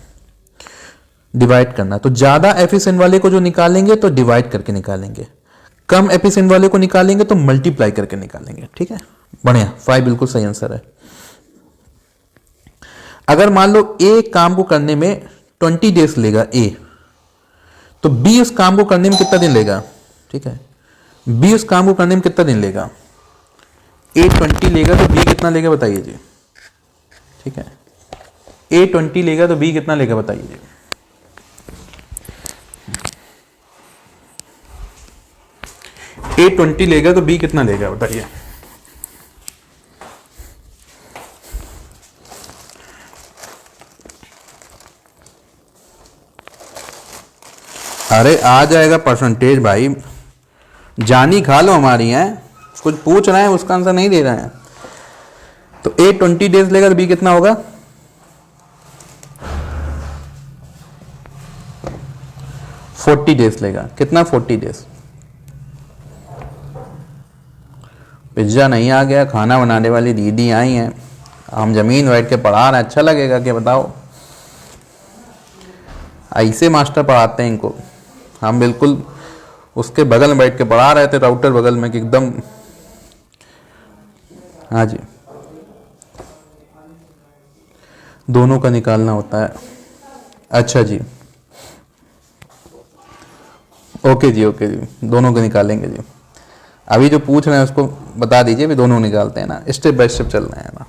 डिवाइड करना है। तो ज्यादा एफिशिएंट वाले को जो निकालेंगे तो डिवाइड करके निकालेंगे, कम एफिशिएंट वाले को निकालेंगे तो मल्टीप्लाई करके निकालेंगे, ठीक है। बढ़िया, 5 बिल्कुल सही आंसर है। अगर मान लो ए काम को करने में 20 डेज लेगा ए, तो बी उस काम को करने में कितना दिन लेगा, ठीक है। बी उस काम को करने में कितना दिन लेगा, ए 20 लेगा तो बी कितना लेगा बताइए जी, ठीक है। ए 20 लेगा तो बी कितना लेगा बताइए जी। ए 20 लेगा तो बी कितना लेगा बताइए। अरे आ जाएगा परसेंटेज भाई, जानी खा लो हमारी है, कुछ पूछ रहे हैं उसका आंसर नहीं दे रहे हैं। तो ए 20 डेज लेगा तो बी कितना होगा, 40 डेज लेगा। कितना, 40 डेज। पिज्जा नहीं आ गया, खाना बनाने वाली दीदी आई हैं, हम जमीन बैठ के पढ़ा रहे हैं, अच्छा लगेगा क्या बताओ। ऐसे मास्टर पढ़ाते हैं इनको, हम बिल्कुल उसके बगल में बैठ के पढ़ा रहे थे, राउटर बगल में कि एकदम। हाँ जी, दोनों का निकालना होता है। अच्छा जी, ओके जी, ओके जी, दोनों का निकालेंगे जी। अभी जो पूछ रहे हैं उसको बता दीजिए, भी दोनों निकालते हैं ना, स्टेप बाय स्टेप चल रहे हैं ना।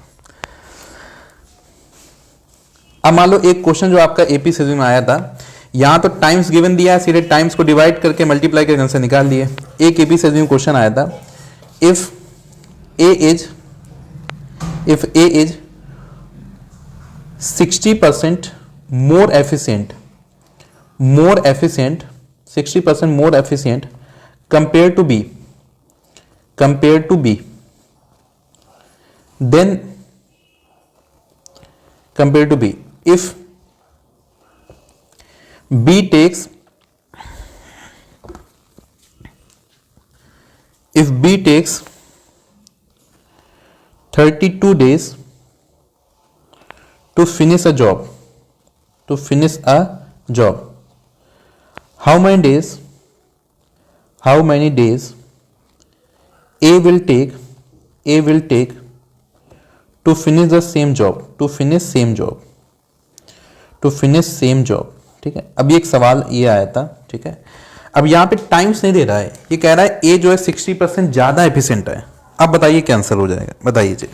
अब मान लो एक क्वेश्चन जो आपका एपी सीरीज में आया था, यहां तो टाइम्स गिवन दिया है, सीधे टाइम्स को डिवाइड करके मल्टीप्लाई करके आंसर निकाल दिए। एक एपी सीरीज में क्वेश्चन आया था, if A is 60% more efficient 60% more efficient compare to B then compared to B, if B takes 32 days to finish a job, how many days A will take to finish the same job, ठीक है। अब ये एक सवाल ये आया था, ठीक है। अब यहां पे टाइम्स नहीं दे रहा है, ये कह रहा है ए जो है 60% ज्यादा एफिशिएंट है। अब बताइए क्या आंसर हो जाएगा, बताइए जी।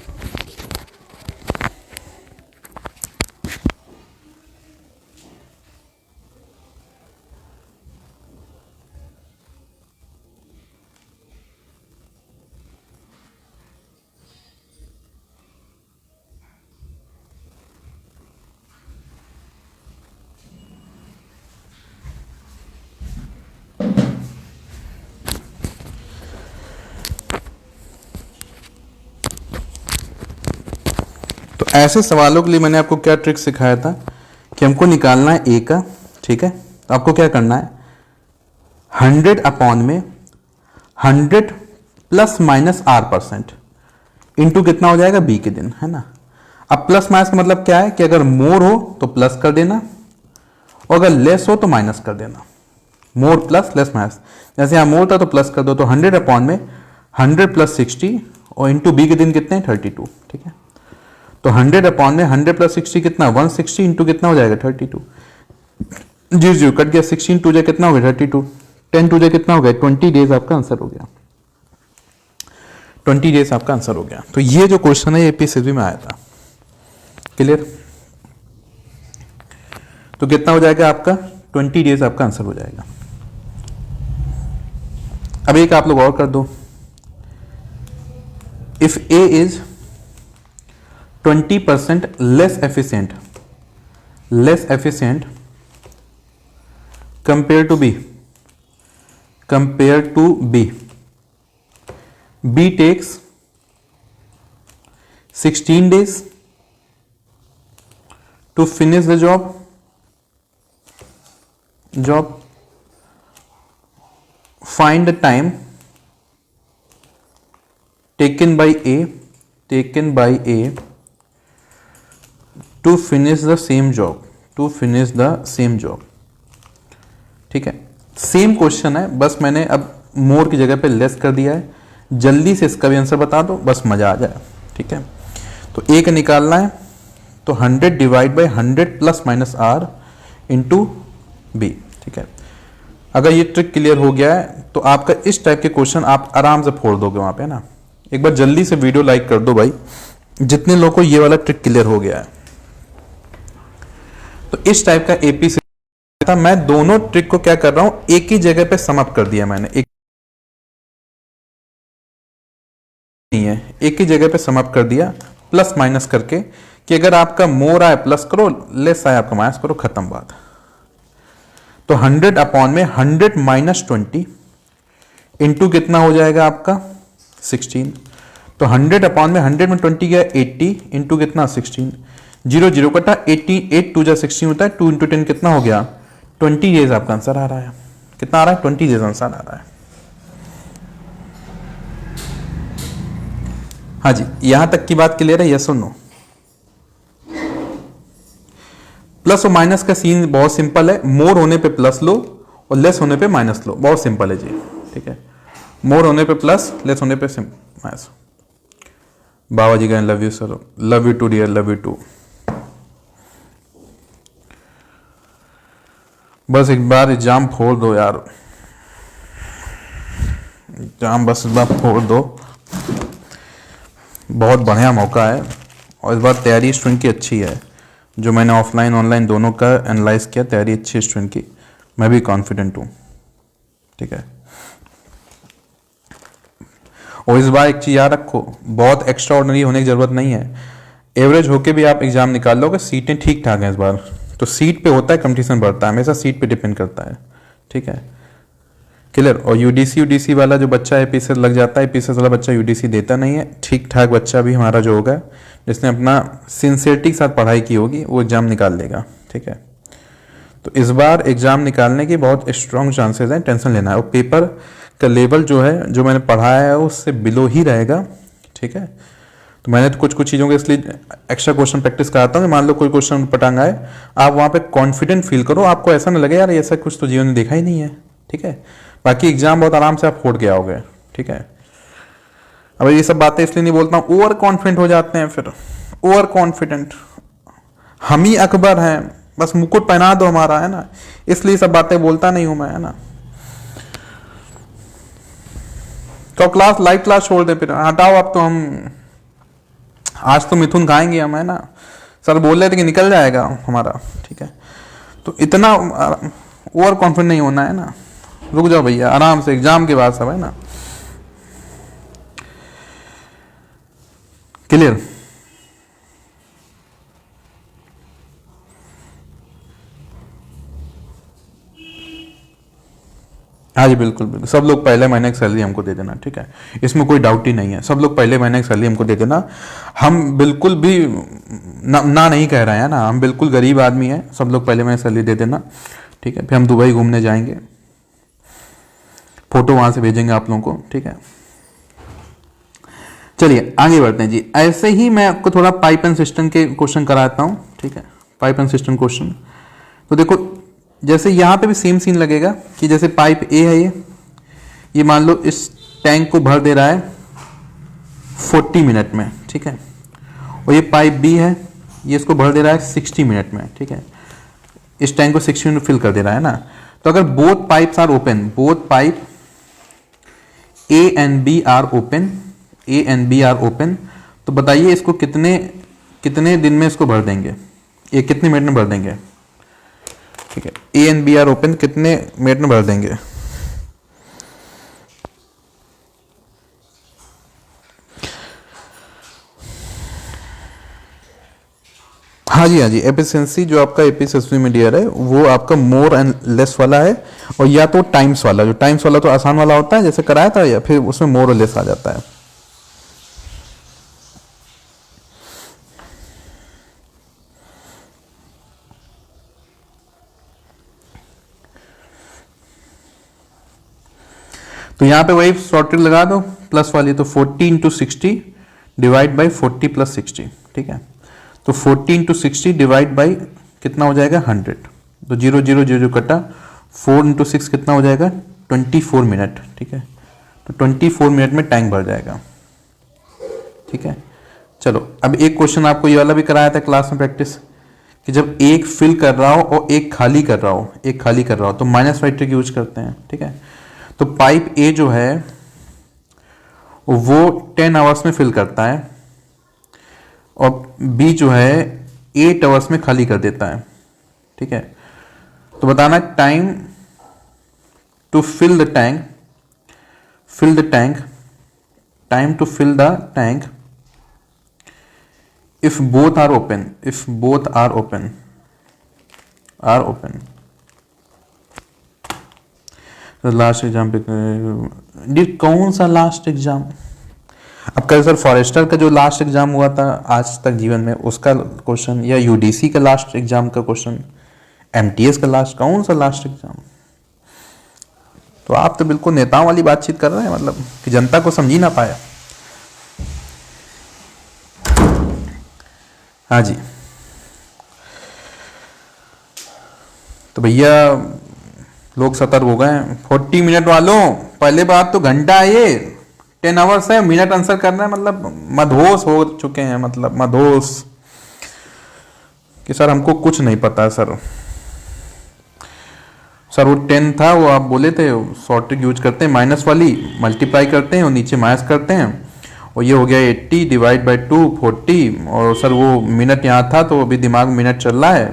ऐसे सवालों के लिए मैंने आपको क्या ट्रिक सिखाया था कि हमको निकालना है ए का, ठीक है। तो आपको क्या करना है, 100 अपॉन में 100 प्लस माइनस R% इंटू कितना हो जाएगा बी के दिन, है ना। अब प्लस माइनस का मतलब क्या है कि अगर मोर हो तो प्लस कर देना और अगर लेस हो तो माइनस कर देना। मोर प्लस लेस माइनस, जैसे यहाँ मोर था तो प्लस कर दो, तो 100 अपॉन में 100 प्लस 60 और इंटू बी के दिन कितने 32, ठीक है। तो 100 अपॉन में 100 प्लस 60 कितना 160 इंटू कितना हो जाएगा 32, 0 कट गया, 16 टू जा कितना हो गया 32, 10 टू जा कितना हो गया 20 डेज आपका आंसर हो गया, 20 डेज आपका आंसर हो गया। तो ये जो क्वेश्चन है एपीएससी में आया था, क्लियर। तो कितना हो जाएगा आपका 20 डेज आपका आंसर हो जाएगा। अब एक आप लोग और कर दो, if A is 20% less efficient compare to B, B takes 16 days to finish the job, find the time taken by A to finish the same job, ठीक है। सेम क्वेश्चन है, बस मैंने अब मोर की जगह पे लेस कर दिया है। जल्दी से इसका भी आंसर बता दो, बस मजा आ जाए, ठीक है। तो ए का निकालना है, तो 100 divide by 100 plus minus R into B, ठीक है। अगर ये ट्रिक क्लियर हो गया है तो आपका इस टाइप के क्वेश्चन आप आराम से फोड़ दोगे वहां पे ना। एक बार जल्दी से वीडियो लाइक कर दो भाई, जितने लोगों को ये वाला ट्रिक क्लियर हो गया है। तो इस टाइप का एपी से था, मैं दोनों ट्रिक को क्या कर रहा हूं, एक ही जगह पे समअप कर दिया मैंने, एक नहीं है, एक ही जगह पे समअप कर दिया प्लस माइनस करके, कि अगर आपका मोर आए प्लस करो, लेस आए आपका माइनस करो, खत्म बात। तो 100 अपॉन में 100 माइनस 20 इंटू कितना हो जाएगा आपका 16। तो 100 अपॉन में 100 में 20 गया 80 इंटू कितना 16, 0 0 कटा, 80 8 2 जा 16 होता है, 2 इंटू 10 कितना हो गया 20 डेज आपका आंसर आ रहा है। कितना आ रहा है 20 डेज आंसर आ रहा है। हाँ जी, यहां तक की बात क्लियर है, यस और नो। प्लस और माइनस का सीन बहुत सिंपल है, मोर होने पे प्लस लो और लेस होने पे माइनस लो, बहुत सिंपल है जी, ठीक है। मोर होने पे प्लस, लेस होने पे माइनस। बाबा जी का love you sir, love you too dear, love you too. बस एक बार एग्जाम फोड़ दो यार, एग्जाम बस इस बार फोड़ दो, बहुत बढ़िया मौका है। और इस बार तैयारी स्टूडेंट की अच्छी है, जो मैंने ऑफलाइन ऑनलाइन दोनों का एनालाइज किया, तैयारी अच्छी है स्टूडेंट की, मैं भी कॉन्फिडेंट हूँ, ठीक है। और इस बार एक चीज़ याद रखो, बहुत एक्स्ट्रा ऑर्डिनरी होने की जरूरत नहीं है, एवरेज होके भी आप एग्जाम निकाल लोगे, सीटें ठीक ठाक हैं इस बार। तो सीट पे होता है कंपटीशन बढ़ता है, हमेशा सीट पे डिपेंड करता है, ठीक है, क्लियर। और यूडीसी वाला जो बच्चा एपीएससी लग जाता है, एपीएससी वाला बच्चा यूडीसी देता नहीं है, ठीक ठाक बच्चा भी हमारा जो होगा, जिसने अपना सिंसियरिटी के साथ पढ़ाई की होगी, वो एग्जाम निकाल लेगा, ठीक है। तो इस बार एग्जाम निकालने के बहुत स्ट्रॉन्ग चांसेस हैं, टेंशन लेना है। और पेपर का लेवल जो है, जो मैंने पढ़ाया है उससे बिलो ही रहेगा, ठीक है। तो मैंने तो कुछ चीज़ों के इसलिए एक्स्ट्रा क्वेश्चन प्रैक्टिस कराता हूँ कि मान लो कोई क्वेश्चन पटांग आए, आप वहाँ पे कॉन्फिडेंट फील करो, आपको ऐसा ना लगे यार ऐसा कुछ तो जीवन में देखा ही नहीं है, ठीक है। बाकी एग्जाम बहुत आराम से आप फोड़ के आओगे, ठीक है। अब ये सब बातें इसलिए नहीं बोलता हूँ, ओवर कॉन्फिडेंट हो जाते हैं, फिर ओवर कॉन्फिडेंट, हम ही अकबर हैं, बस मुकुट पहना दो हमारा, है ना, इसलिए सब बातें बोलता नहीं हूं मैं, है ना। तो क्लास लाइव क्लास छोड़ दे, फिर हटाओ, अब तो हम आज तो मिथुन खाएंगे हम, है ना। सर बोल रहे थे कि निकल जाएगा हमारा, ठीक है। तो इतना ओवर कॉन्फिडेंट नहीं होना है ना, रुक जाओ भैया, आराम से, एग्जाम के बाद सब, है ना, क्लियर। हाँ जी, बिल्कुल बिल्कुल, सब लोग पहले महीने की सैलरी हमको दे देना, ठीक है, इसमें कोई डाउट ही नहीं है, सब लोग पहले महीने की सैलरी हमको दे देना। हम बिल्कुल भी ना नहीं कह रहे हैं ना, हम बिल्कुल गरीब आदमी हैं, सब लोग पहले महीने सैलरी दे देना, ठीक है। फिर हम दुबई घूमने जाएंगे, फोटो वहां से भेजेंगे आप लोगों को, ठीक है। चलिए आगे बढ़ते हैं जी। ऐसे ही मैं आपको थोड़ा पाइप एंड सिस्टम के क्वेश्चन कराता हूं, ठीक है। पाइप एंड सिस्टम क्वेश्चन, तो देखो जैसे यहां पे भी सेम सीन लगेगा कि जैसे पाइप ए है, ये मान लो इस टैंक को भर दे रहा है 40 मिनट में, ठीक है। और ये पाइप बी है, ये इसको भर दे रहा है 60 मिनट में, ठीक है। इस टैंक को 60 मिनट फिल कर दे रहा है ना। तो अगर both pipes are open, both pipe A and B are open, A and B are open, तो बताइए इसको कितने कितने दिन में इसको भर देंगे, ये कितने मिनट में भर देंगे, ठीक है। A and B are open, कितने मिनट में भर देंगे। हाँ जी, हाँ जी, एफिशिएंसी जो आपका एफिशिएंसी में दिया है वो आपका मोर एंड लेस वाला है, और या तो टाइम्स वाला, जो टाइम्स वाला तो आसान वाला होता है जैसे कराया था, या फिर उसमें मोर और लेस आ जाता है। तो यहां पे वही शॉर्ट ट्रिक लगा दो, प्लस वाली, तो 40 इंटू 60 डिवाइड बाई 40 प्लस 60, ठीक है। तो 40 इंटू 60 डिवाइड बाई कितना हो जाएगा 100, तो 0 0 0 कटा, 4 इंटू 6 कितना हो जाएगा 24 मिनट, ठीक है। तो 24 मिनट में टैंक भर जाएगा, ठीक है। चलो अब एक क्वेश्चन आपको ये वाला भी कराया था क्लास में प्रैक्टिस, कि जब एक फिल कर रहा हो और एक खाली कर रहा हो, एक खाली कर रहा हो, तो माइनस वाई ट्रिक यूज करते हैं, ठीक है। तो पाइप ए जो है वो 10 आवर्स में फिल करता है, और बी जो है 8 आवर्स में खाली कर देता है, ठीक है। तो बताना time to fill the tank, time to fill the tank if both are open, last exam पे कौन सा लास्ट एग्जाम, अब कल सर फॉरेस्टर का जो लास्ट एग्जाम हुआ था आज तक जीवन में, उसका क्वेश्चन, या यूडीसी का लास्ट एग्जाम का क्वेश्चन, एमटीएस का लास्ट, कौन सा लास्ट एग्जाम। तो आप तो बिल्कुल नेताओं वाली बातचीत कर रहे हैं, मतलब कि जनता को समझ ही ना पाए। हाँ जी, तो भैया लोग सतर्क हो गए। 40 मिनट वालों, पहले बात तो घंटा है, ये 10 आवर्स है, मिनट आंसर करना है, मतलब मदहोश हो चुके हैं, मतलब मदहोश कि सर हमको कुछ नहीं पता सर वो 10 था, वो आप बोले थे शॉर्ट ट्रिक यूज करते हैं, माइनस वाली मल्टीप्लाई करते हैं और नीचे माइनस करते हैं, और ये हो गया 80 डिवाइड बाई 2 40, और सर वो मिनट यहाँ था तो अभी दिमाग में मिनट चल रहा है,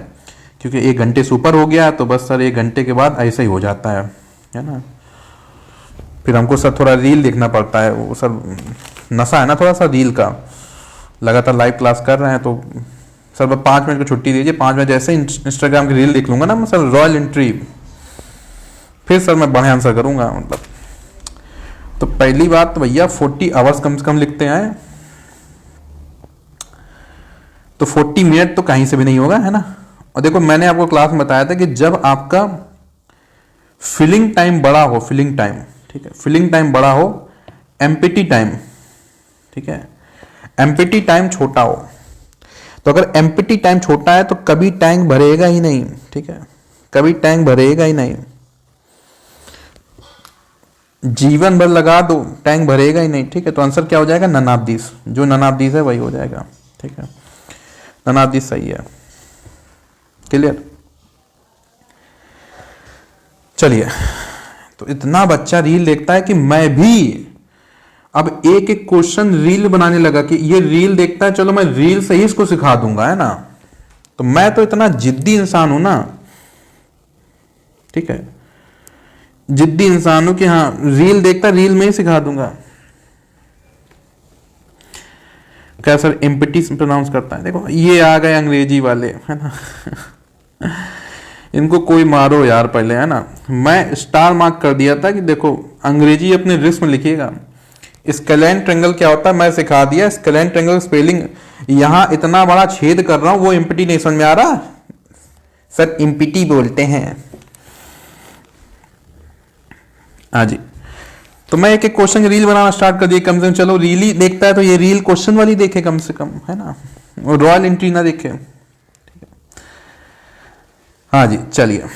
क्योंकि 1 घंटे से ऊपर हो गया, तो बस सर 1 घंटे के बाद ऐसा ही हो जाता है ना। फिर हमको सर थोड़ा रील देखना पड़ता है, वो सर नशा है ना थोड़ा सा रील का, लगातार लाइव क्लास कर रहे हैं, तो सर बस 5 मिनट की छुट्टी दीजिए, 5 मिनट जैसे इंस्टाग्राम की रील देख लूंगा ना मैं सर, रॉयल एंट्री, फिर सर मैं बढ़िया आंसर करूंगा, मतलब। तो पहली बात तो भैया 40 आवर्स कम से कम लिखते हैं, तो 40 मिनट तो कहीं से भी नहीं होगा, है ना। और देखो मैंने आपको क्लास में बताया था कि जब आपका फिलिंग टाइम बड़ा हो, फिलिंग टाइम, ठीक है, फिलिंग टाइम बड़ा हो, एम्प्टी टाइम, ठीक है, एम्प्टी टाइम छोटा हो, तो अगर एम्प्टी टाइम छोटा है तो कभी टैंक भरेगा ही नहीं, ठीक है, कभी टैंक भरेगा ही नहीं, जीवन भर लगा दो टैंक भरेगा ही नहीं, ठीक है। तो आंसर क्या हो जाएगा, ननाब्दीस, जो ननाब्दीस है वही हो जाएगा, ठीक है, ननाब्दीस सही है। क्लियर। चलिए, तो इतना बच्चा रील देखता है कि मैं भी अब एक एक क्वेश्चन रील बनाने लगा, कि ये रील देखता है, चलो मैं रील से ही इसको सिखा दूंगा, है ना। तो मैं तो इतना जिद्दी इंसान हूं ना, ठीक है, जिद्दी इंसान हूं कि हाँ रील देखता रील में ही सिखा दूंगा। क्या सर एम्प्टी प्रोनाउंस करता है, देखो ये आ गए अंग्रेजी वाले, है ना इनको कोई मारो यार पहले, है ना। मैं स्टार मार्क कर दिया था कि देखो अंग्रेजी अपने रिस्क में लिखिएगा। स्केलेन ट्रेंगल क्या होता है मैं सिखा दिया, स्केलेन ट्रेंगल स्पेलिंग, यहां इतना बड़ा छेद कर रहा हूं, वो एम्प्टी नहीं समझ में आ रहा, सर एम्प्टी बोलते हैं। हाँ जी, तो मैं एक एक क्वेश्चन की रील बनाना स्टार्ट कर दिया, कम से कम चलो रील ही देखता है तो ये रील क्वेश्चन वाली देखे कम से कम, है ना, और रॉयल एंट्री ना देखे। हाँ जी चलिए,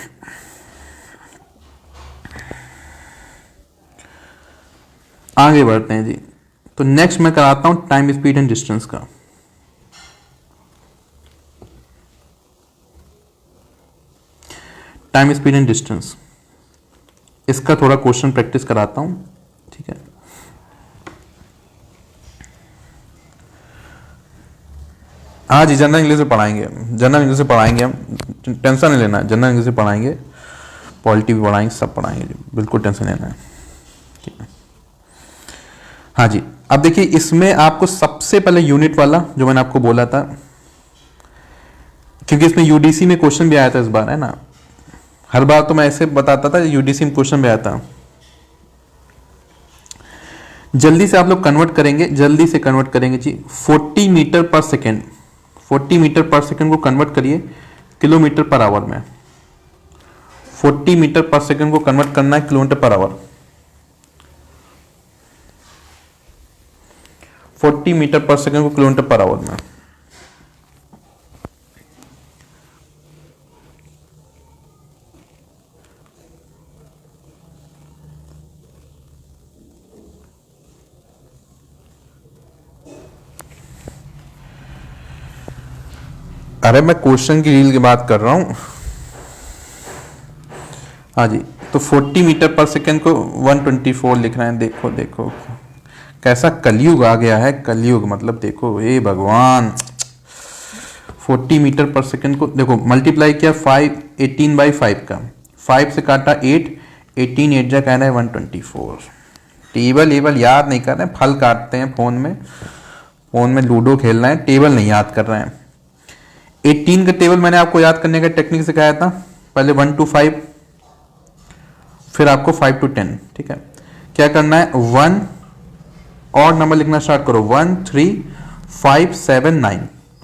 आगे बढ़ते हैं जी। तो नेक्स्ट मैं कराता हूं टाइम स्पीड एंड डिस्टेंस का। टाइम स्पीड एंड डिस्टेंस, इसका थोड़ा क्वेश्चन प्रैक्टिस कराता हूं, ठीक है। हाँ जी, जनरल इंग्लिश से पढ़ाएंगे, जनरल इंग्लिश से पढ़ाएंगे हम, टेंशन नहीं लेना है, जनरल इंग्लिश से पढ़ाएंगे, पॉलिटी भी पढ़ाएंगे, सब पढ़ाएंगे जी, बिल्कुल टेंशन लेना है, ठीक है। हाँ जी, अब देखिए इसमें आपको सबसे पहले यूनिट वाला जो मैंने आपको बोला था, क्योंकि इसमें यूडीसी में क्वेश्चन भी आया था इस बार, है ना, हर बार तो मैं ऐसे बताता था, यूडीसी में क्वेश्चन भी आया था। जल्दी से आप लोग कन्वर्ट करेंगे, जल्दी से कन्वर्ट करेंगे जी, 40 metre per second, 40 metre per second को कन्वर्ट करिए किलोमीटर पर आवर में। 40 मीटर पर सेकेंड को कन्वर्ट करना है kilometre per hour, 40 metre per second को किलोमीटर पर आवर में। अरे मैं क्वेश्चन की रील की बात कर रहा हूं। हाँ जी, तो 40 मीटर पर सेकेंड को 124 लिख रहे हैं, देखो देखो कैसा कलयुग आ गया है, कलयुग मतलब देखो, ए भगवान। 40 मीटर पर सेकेंड को देखो मल्टीप्लाई किया 18/5 का, 5 से काटा 8, 18 8 जा कहना है 124। टेबल एबल याद नहीं कर रहे हैं, फल काटते हैं फोन में, फोन में लूडो खेल रहे हैं, टेबल नहीं याद कर रहे हैं। 18 का टेबल मैंने आपको याद करने का टेक्निक सिखाया था, पहले 1 to 5, फिर आपको 5 to 10, ठीक है। क्या करना है, 1 और नंबर लिखना स्टार्ट करो, 1 3 5 7 9,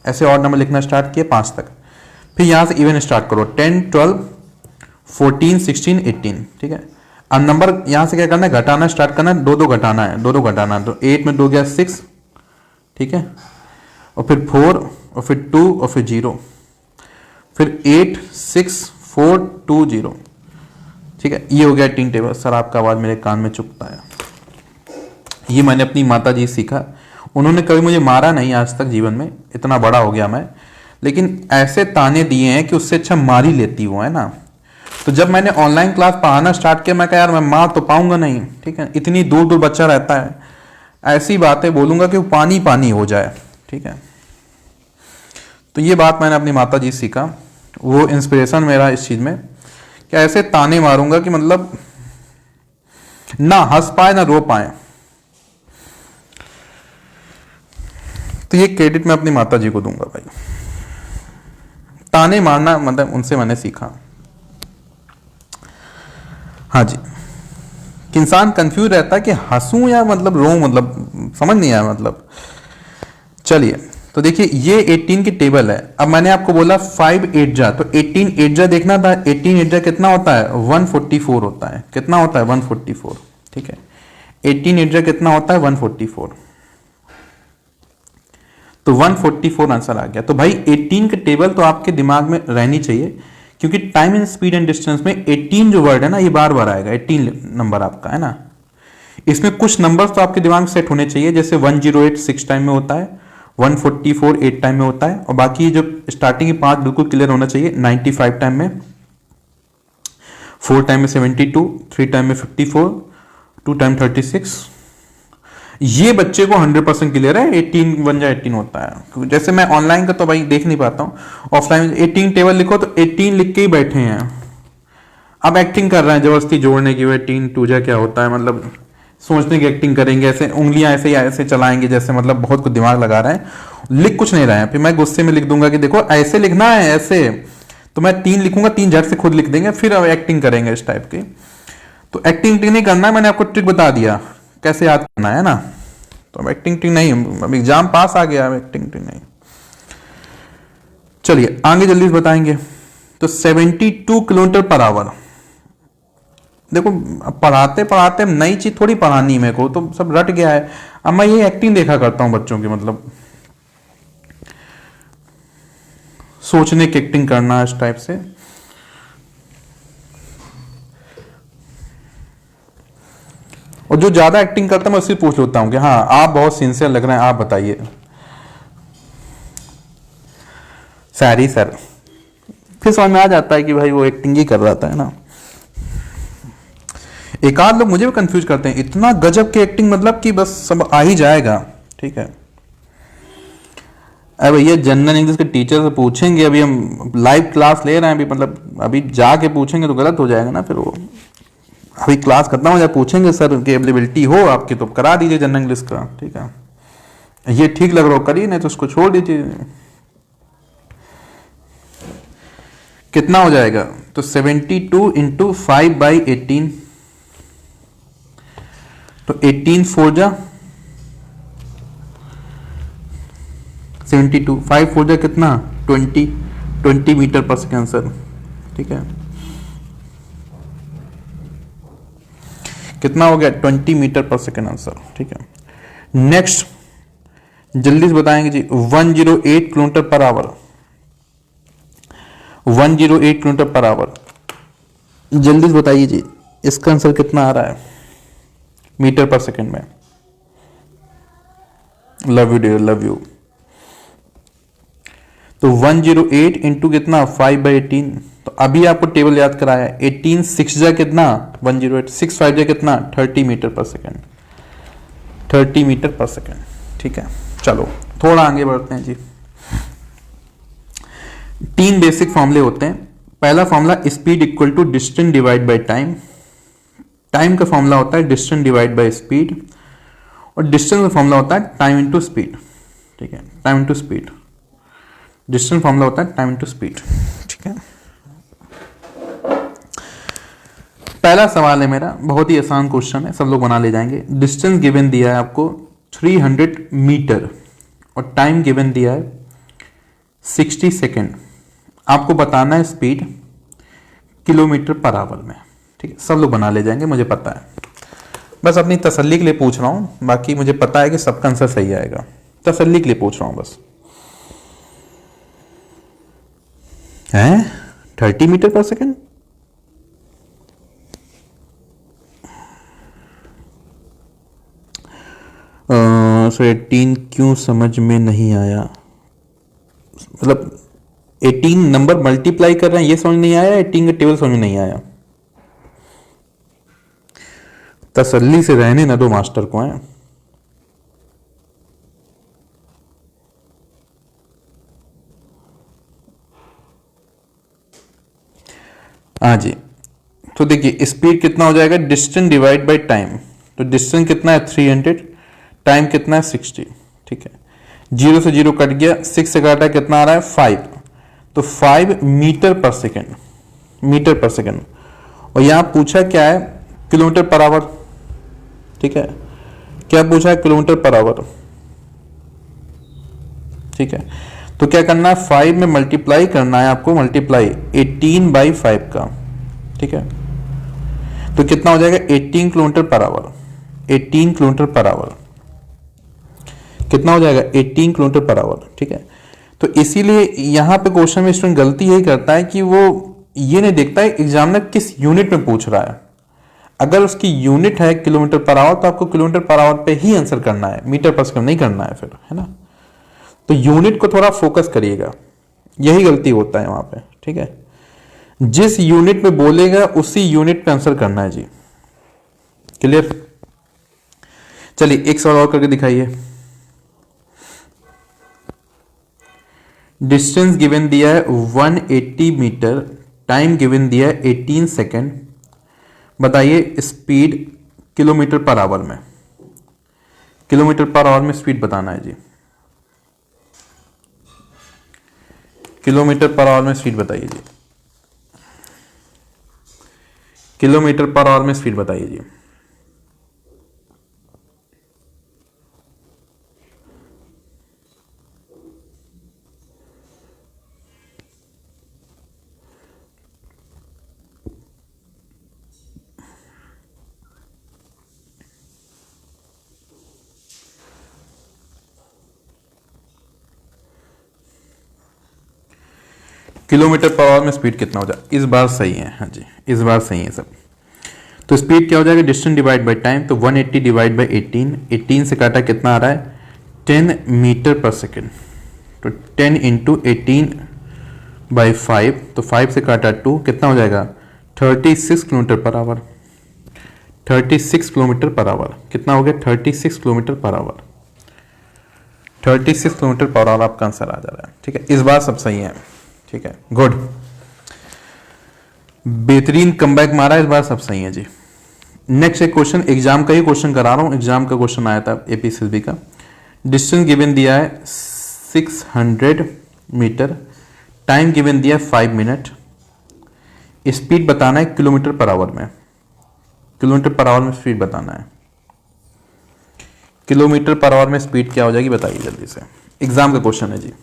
ऐसे और नंबर लिखना स्टार्ट किए 5 तक, फिर यहां से इवन स्टार्ट करो 10 12 14 16 18, ठीक है। अब नंबर यहां से क्या करना है, घटाना स्टार्ट करना है, दो घटाना है, दो घटाना है, तो 8 में 2 गया 6, ठीक है, और फिर 4 और फिर 2 और फिर 0, फिर 8 6 4 2 0, ठीक है। ये हो गया 18 टेबल। सर आपका आवाज मेरे कान में चुभता है, ये मैंने अपनी माता जी से सीखा, उन्होंने कभी मुझे मारा नहीं आज तक जीवन में, इतना बड़ा हो गया मैं, लेकिन ऐसे ताने दिए हैं कि उससे अच्छा मार ही लेती हूँ, है ना। तो जब मैंने ऑनलाइन क्लास पढ़ाना स्टार्ट किया, मैं कहा यार मैं मार तो पाऊंगा नहीं, ठीक है, इतनी दूर दूर बच्चा रहता है, ऐसी बातें बोलूंगा कि वो पानी पानी हो जाए, ठीक है। तो ये बात मैंने अपनी माता जी से सीखा, वो इंस्पिरेशन मेरा इस चीज में, कि ऐसे ताने मारूंगा कि मतलब ना हंस पाए ना रो पाए। तो ये क्रेडिट मैं अपनी माता जी को दूंगा भाई, ताने मारना मतलब उनसे मैंने सीखा। हाँ जी, कि इंसान कंफ्यूज रहता है कि हंसूं या मतलब रो, मतलब समझ नहीं आया मतलब। चलिए तो देखिए ये 18 की टेबल है। अब मैंने आपको बोला 5 8 जा, तो 18 8 जा देखना था, 18 8 जा कितना होता है, 144 होता है, कितना होता है 144, ठीक है। 18 8 जा कितना होता है 144, तो 144 आंसर आ गया। तो भाई 18 की टेबल तो आपके दिमाग में रहनी चाहिए, क्योंकि time and speed and distance में 18 जो वर्ड है ना, ये बार बार आएगा, 18 नंबर आपका है ना। इसमें कुछ नंबर्स तो आपके दिमाग में सेट होने चाहिए, जैसे 108 6 टाइम में होता है, 144 8 टाइम में होता है, और बाकी जो स्टार्टिंग की 5 बिल्कुल क्लियर होना चाहिए, 95 टाइम में, 4 टाइम में 72, 3 टाइम में 54, 2 टाइम 36। ये बच्चे को 100% क्लियर है, 18 बन जाए 18 होता है। जैसे मैं ऑनलाइन का तो भाई देख नहीं पाता हूँ, ऑफलाइन 18 टेबल लिखो तो 18 लिख के ही बैठे हैं। अब एक्टिंग कर रहे हैं जबरदस्ती जोड़ने की, 18 टूजा क्या होता है, मतलब सोचने की एक्टिंग करेंगे, ऐसे उंगलियां ऐसे ऐसे चलाएंगे जैसे मतलब बहुत कुछ दिमाग लगा रहे हैं, लिख कुछ नहीं रहे हैं। फिर मैं गुस्से में लिख दूंगा कि देखो ऐसे लिखना है, ऐसे, तो मैं 3 लिखूंगा, 3 झट से खुद लिख देंगे, फिर अब एक्टिंग करेंगे इस टाइप की। तो एक्टिंग नहीं करना है, मैंने आपको ट्रिक बता दिया कैसे याद करना है ना। तो अब एक्टिंग नहीं, अब एग्जाम पास आ गया, अब एक्टिंग नहीं। चलिए आगे जल्दी बताएंगे। तो 72 किलोमीटर पर आवर, देखो अब पढ़ाते पढ़ाते नई चीज थोड़ी पढ़ानी मेरे को, तो सब रट गया है। अब मैं ये एक्टिंग देखा करता हूँ बच्चों की, मतलब सोचने की एक्टिंग करना इस टाइप से। और जो ज्यादा एक्टिंग करता है मैं उससे पूछ लेता हूँ कि हाँ आप बहुत सिंसियर लग रहे हैं, आप बताइए। सॉरी सर, फिर समझ में आ जाता है कि भाई वो एक्टिंग ही कर रहा था, है ना। एक आध लोग मुझे भी कंफ्यूज करते हैं, इतना गजब की एक्टिंग मतलब कि बस सब आ ही जाएगा। ठीक है, अरे भैया जनरल इंग्लिश के टीचर से पूछेंगे, अभी हम लाइव क्लास ले रहे हैं, अभी मतलब अभी जाके पूछेंगे तो गलत हो जाएगा ना फिर वो। अभी क्लास खत्म हो जाए पूछेंगे सर की अवेलेबिलिटी हो आपकी तो करा दीजिए जनरल इंग्लिश का, ठीक है। ये ठीक लग रहा हो करिए, नहीं तो उसको छोड़ दीजिए। कितना हो जाएगा, तो 72 इंटू 5/18, तो 18 4 जा 72, 5 4 जा कितना 20 मीटर पर सेकेंड सर। ठीक है, कितना हो गया 20 मीटर पर सेकेंड आंसर। ठीक है, नेक्स्ट जल्दी से बताएंगे जी, 108 kilometre per hour, 108 kilometre per hour, जल्दी से बताइए जी इसका आंसर कितना आ रहा है मीटर पर सेकेंड में। Love you dear, love you. तो 108 इंटू कितना 5/18, तो अभी आपको टेबल याद कराया, 18 6 जा कितना 108, 6 5 जा कितना 30 metre per second, 30 metre per second. ठीक है, चलो थोड़ा आगे बढ़ते हैं जी। 3 बेसिक फॉर्मूले होते हैं। पहला formula speed equal to distance divide by time. Time का फॉर्मूला होता है डिस्टेंस डिवाइड बाय स्पीड, और डिस्टेंस का फॉर्मूला होता है टाइम इनटू स्पीड। ठीक है, time into speed, distance formula होता है टाइम इनटू स्पीड। ठीक है, पहला सवाल है मेरा, बहुत ही आसान क्वेश्चन है, सब लोग बना ले जाएंगे। डिस्टेंस गिवन दिया है आपको 300 मीटर और टाइम गिवन दिया है 60 सेकेंड। आपको बताना है स्पीड किलोमीटर पर आवर में। ठीक है, सब लोग बना ले जाएंगे, मुझे पता है, बस अपनी तसल्ली के लिए पूछ रहा हूं, बाकी मुझे पता है कि सबका आंसर सही आएगा, तसल्ली के लिए पूछ रहा हूं बस। है 30 मीटर पर सेकेंड, सो 18 क्यों समझ में नहीं आया, मतलब 18 नंबर मल्टीप्लाई कर रहे हैं ये समझ नहीं आया, 18 का टेबल समझ में नहीं आया। तसल्ली से रहने ना दो मास्टर को, है। हाँ जी, तो देखिए स्पीड कितना हो जाएगा डिस्टेंस डिवाइड बाय टाइम, तो डिस्टेंस कितना है 300, टाइम कितना है 60। ठीक है, जीरो से जीरो कट गया, 6 से काटा कितना आ रहा है 5, तो 5 metre per second, metre per second. और यहां पूछा क्या है किलोमीटर पर आवर। ठीक है, क्या पूछा है किलोमीटर पर आवर। ठीक है, तो क्या करना है 5 में मल्टीप्लाई करना है आपको, मल्टीप्लाई 18/5 का। ठीक है, तो कितना हो जाएगा 18 kilometre per hour, 18 kilometre per hour कितना हो जाएगा 18 किलोमीटर पर आवर। ठीक है, तो इसीलिए यहां पे क्वेश्चन में स्टूडेंट गलती यही करता है कि वो ये नहीं देखता है एग्जामिनर किस यूनिट में पूछ रहा है। अगर उसकी यूनिट है किलोमीटर पर आवर तो आपको किलोमीटर पर आवर पे ही आंसर करना है, मीटर पर सेकंड नहीं करना है फिर, है ना। तो यूनिट को थोड़ा फोकस करिएगा, यही गलती होता है वहां पे। ठीक है, जिस यूनिट में बोलेगा उसी यूनिट पे आंसर करना है जी। क्लियर, चलिए एक सवाल और करके दिखाइए। डिस्टेंस गिवन दिया है 180 मीटर, टाइम गिवन दिया है 18 सेकेंड, बताइए स्पीड किलोमीटर पर आवर में, किलोमीटर पर आवर में स्पीड बताना है जी, किलोमीटर पर आवर में स्पीड बताइए जी, किलोमीटर पर आवर में स्पीड बताइए जी। किलोमीटर पर आवर में स्पीड कितना हो जाए, इस बार सही है, हाँ जी इस बार सही है सब। तो स्पीड क्या हो जाएगा, डिस्टेंस डिवाइड बाय टाइम, तो 180 डिवाइड बाय 18, 18 से काटा कितना आ रहा है 10 मीटर पर सेकेंड, तो 10 इंटू 18 बाई 5, तो 5 से काटा 2 कितना हो जाएगा 36 kilometre per hour, 36 kilometre per hour, कितना हो गया 36 kilometre per hour, 36 kilometre per hour आपका आंसर आ जा रहा है। ठीक है, इस बार सब सही है। ठीक है, गुड, बेहतरीन कमबैक मारा, इस बार सब सही है जी। नेक्स्ट एक क्वेश्चन, एग्जाम का ही क्वेश्चन करा रहा हूं, एग्जाम का क्वेश्चन आया था एपीएसएसबी का। डिस्टेंस गिवन दिया है 600 मीटर, टाइम गिवन दिया है 5 मिनट, स्पीड बताना है किलोमीटर पर आवर में, किलोमीटर पर आवर में स्पीड बताना है, किलोमीटर पर आवर में स्पीड क्या हो जाएगी बताइए जल्दी से, एग्जाम का क्वेश्चन है जी।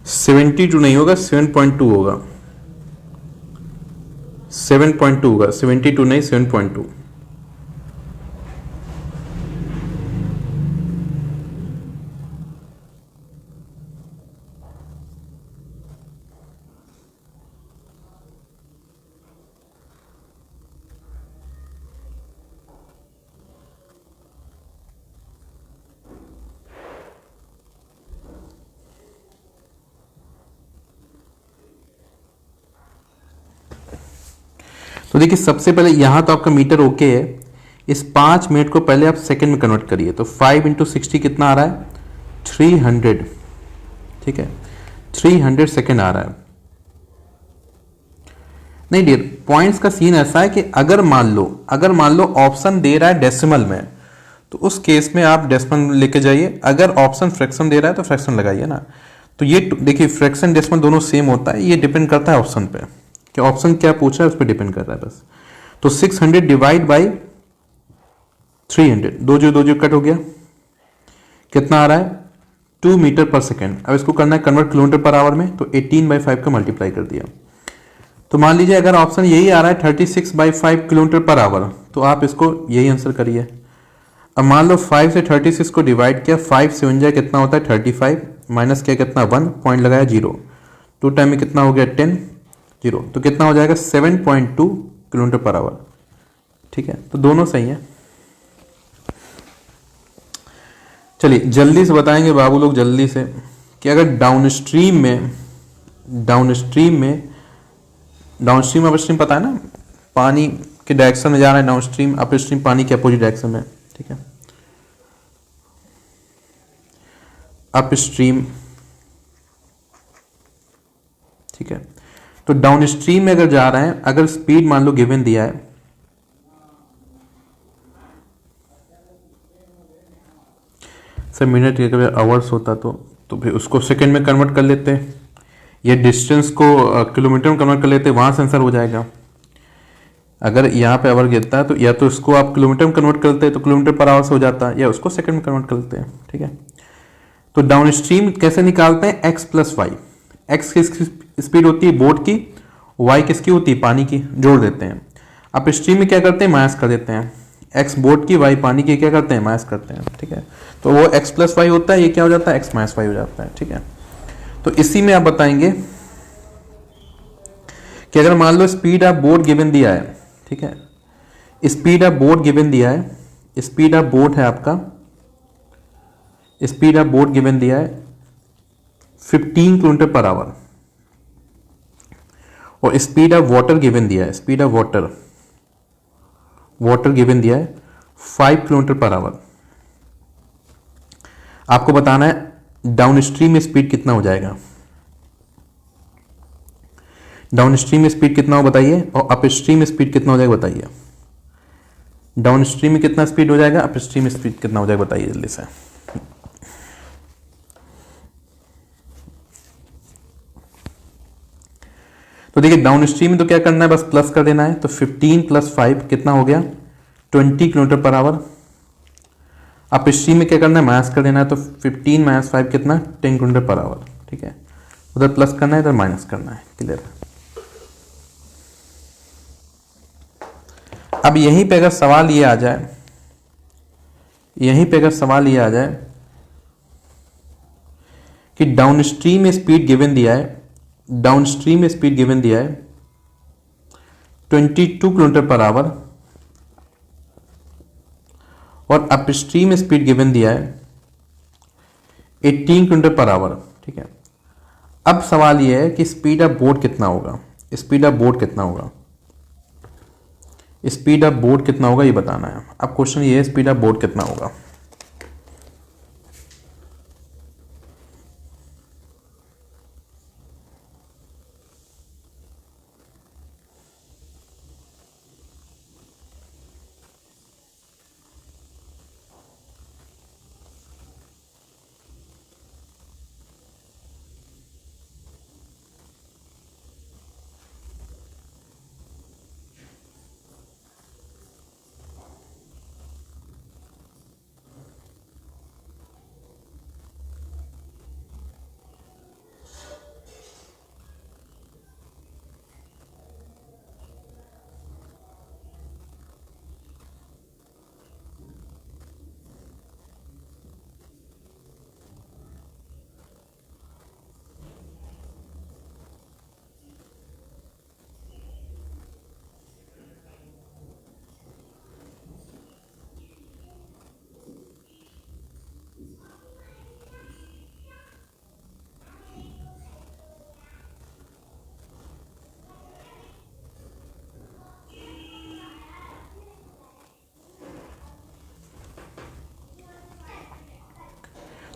सेवेंटी टू नहीं होगा, 7.2 होगा, 7.2 होगा, 72 नहीं 7.2। तो देखिए सबसे पहले यहां तो आपका मीटर ओके है, इस 5 मिनट को पहले आप सेकंड में कन्वर्ट करिए, तो 5 इंटू 60 कितना आ रहा है 300। ठीक है, 300 सेकंड आ रहा है। नहीं डियर, पॉइंट्स का सीन ऐसा है कि अगर मान लो ऑप्शन दे रहा है डेसिमल में, तो उस केस में आप डेसिमल लेके जाइए, अगर ऑप्शन फ्रैक्शन दे रहा है तो फ्रैक्शन लगाइए ना। तो ये देखिए फ्रैक्शन डेसिमल दोनों सेम होता है, ये डिपेंड करता है ऑप्शन पे, कि ऑप्शन क्या पूछा है उस पर डिपेंड कर रहा है बस। तो 600 डिवाइड बाई 300, दो जो कट हो गया, कितना आ रहा है 2 मीटर पर सेकेंड। अब इसको करना है कन्वर्ट किलोमीटर पर आवर में, तो 18 बाई 5 का मल्टीप्लाई कर दिया। तो मान लीजिए अगर ऑप्शन यही आ रहा है 36 बाई 5 किलोमीटर पर आवर, तो आप इसको यही आंसर करिए। अब मान लो 5 से 36 को डिवाइड किया, 5 से 1 कितना होता है 35, माइनस किया कितना 1, पॉइंट लगाया 0, 2 टाइम में कितना हो गया 10, 0, तो कितना हो जाएगा 7.2 किलोमीटर पर आवर। ठीक है, तो दोनों सही है। चलिए जल्दी से बताएंगे बाबू लोग जल्दी से, कि अगर डाउनस्ट्रीम अपस्ट्रीम पता है ना, पानी के डायरेक्शन में जा रहा है डाउनस्ट्रीम, अपस्ट्रीम पानी के अपोजिट डायरेक्शन में। ठीक है, अपस्ट्रीम। ठीक है, तो डाउनस्ट्रीम में अगर जा रहे हैं, अगर स्पीड मान लो गिवन दिया है, सर मिनट के अगर आवर्स होता तो फिर उसको सेकंड में कन्वर्ट कर लेते हैं, या डिस्टेंस को किलोमीटर में कन्वर्ट कर लेते हैं, वहां से आंसर हो जाएगा। अगर यहाँ पे आवर गिरता है तो या तो इसको आप किलोमीटर में कन्वर्ट करते हैं तो किलोमीटर पर आवर से हो जाता है, या उसको सेकंड में कन्वर्ट करते हैं। ठीक है, तो डाउनस्ट्रीम कैसे निकालते हैं, x प्लस वाई। एक्स किसकी स्पीड होती है बोट की, वाई किसकी होती है पानी की, जोड़ देते हैं। अब स्ट्रीम में क्या करते हैं माइनस कर देते हैं, एक्स बोट की वाई पानी की क्या करते हैं माइनस करते हैं। ठीक है, तो वो x प्लस वाई होता है, ये क्या हो जाता है x माइनस वाई हो जाता है। ठीक है, तो इसी में आप बताएंगे कि अगर मान लो स्पीड ऑफ बोट गिवन दिया है, ठीक है, स्पीड ऑफ बोट गिवन दिया है, स्पीड ऑफ बोट है आपका, स्पीड ऑफ बोट गिवन दिया है 15 किलोमीटर पर आवर, और स्पीड ऑफ वाटर गिवन दिया है, स्पीड ऑफ वाटर गिवन दिया है 5 किलोमीटर पर आवर। आपको बताना है डाउन स्ट्रीम में स्पीड कितना हो जाएगा, डाउन स्ट्रीम में स्पीड कितना हो बताइए, और अप स्ट्रीम में स्पीड कितना हो जाएगा बताइए। डाउन स्ट्रीम में कितना स्पीड हो जाएगा, अप स्ट्रीम में स्पीड कितना हो जाएगा बताइए जल्दी से। तो देखिए डाउन स्ट्रीम में तो क्या करना है, बस प्लस कर देना है, तो 15 + 5 कितना हो गया 20 kilometre per hour. Up stream में क्या करना है, माइनस कर देना है, तो 15 - 5 कितना 10 किलोमीटर पर आवर। ठीक है, उधर प्लस करना है, इधर माइनस करना है। क्लियर। अब यहीं पे अगर सवाल ये आ जाए, यहीं पे अगर सवाल ये आ जाए कि डाउन स्ट्रीम में स्पीड गिवन दिया है, डाउन स्ट्रीम में स्पीड गिवन दिया है 22 किलोमीटर पर आवर, और अप स्ट्रीम में स्पीड गिवन दिया है 18 किलोमीटर पर आवर। ठीक है, अब सवाल यह है कि स्पीड ऑफ बोट कितना होगा, स्पीड ऑफ बोट कितना होगा, स्पीड ऑफ बोट कितना होगा ये बताना है। अब क्वेश्चन ये है स्पीड ऑफ बोट कितना होगा।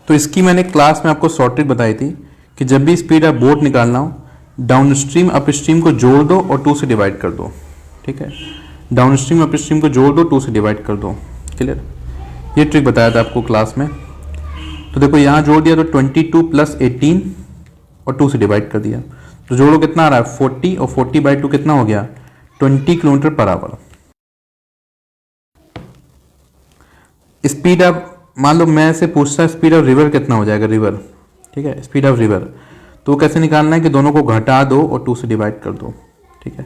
तो इसकी मैंने क्लास में आपको शॉर्ट ट्रिक बताई थी कि जब भी स्पीड ऑफ बोट निकालना हो, डाउन स्ट्रीम अप स्ट्रीम को जोड़ दो और 2 से डिवाइड कर दो। ठीक है, डाउन स्ट्रीम अप स्ट्रीम को जोड़ दो, 2 से डिवाइड कर दो। क्लियर, ये ट्रिक बताया था आपको क्लास में। तो देखो यहाँ जोड़ दिया तो 22 + 18 और 2 से डिवाइड कर दिया, तो जोड़ो कितना आ रहा है 40, और 40/2 कितना हो गया 20 kilometre per hour. Speed of, मान लो मैं से पूछता है स्पीड ऑफ रिवर कितना हो जाएगा, रिवर। ठीक है, स्पीड ऑफ रिवर तो कैसे निकालना है कि दोनों को घटा दो और 2 से डिवाइड कर दो। ठीक है,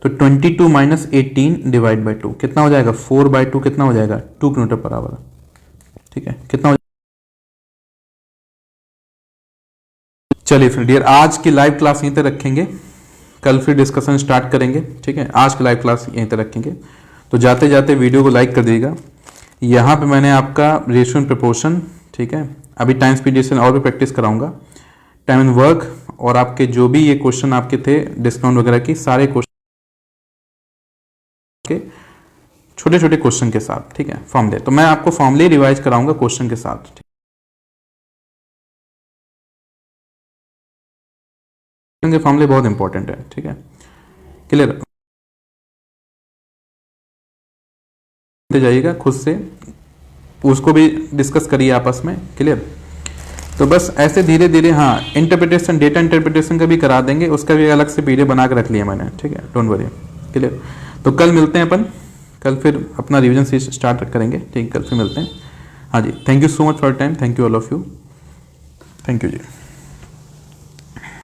तो 22 - 18 / 2 कितना हो जाएगा 4/2 कितना हो जाएगा 2 किलोमीटर पर आवर। ठीक है, कितना हो, चलिए फिर डियर आज की लाइव क्लास यहीं तक रखेंगे, कल फिर डिस्कशन स्टार्ट करेंगे। ठीक है, आज की लाइव क्लास यहीं तक रखेंगे। तो जाते जाते वीडियो को लाइक कर दीजिएगा। यहाँ पे मैंने आपका रेशियो एंड प्रोपोर्शन, ठीक है, अभी टाइम स्पीड डिस्टेंस और भी प्रैक्टिस कराऊंगा, टाइम एंड वर्क, और आपके जो भी ये क्वेश्चन आपके थे डिस्काउंट वगैरह की, सारे क्वेश्चन के छोटे छोटे क्वेश्चन के साथ। ठीक है, फॉर्मूले, तो मैं आपको फॉर्मूले रिवाइज कराऊंगा क्वेश्चन के साथ। फॉर्मूले बहुत इंपॉर्टेंट है। ठीक है, क्लियर, जाइएगा खुद से, उसको भी डिस्कस करिए आपस में। क्लियर, तो बस ऐसे धीरे धीरे, हाँ इंटरप्रिटेशन, डेटा इंटरप्रिटेशन का भी करा देंगे, उसका भी अलग से वीडियो बना के रख लिया मैंने। ठीक है, डोंट वरी। क्लियर, तो कल मिलते हैं अपन, कल फिर अपना रिवीजन से स्टार्ट करेंगे। ठीक, कल फिर मिलते हैं। हाँ जी, thank you so much for time, thank you all of you, thank you ji.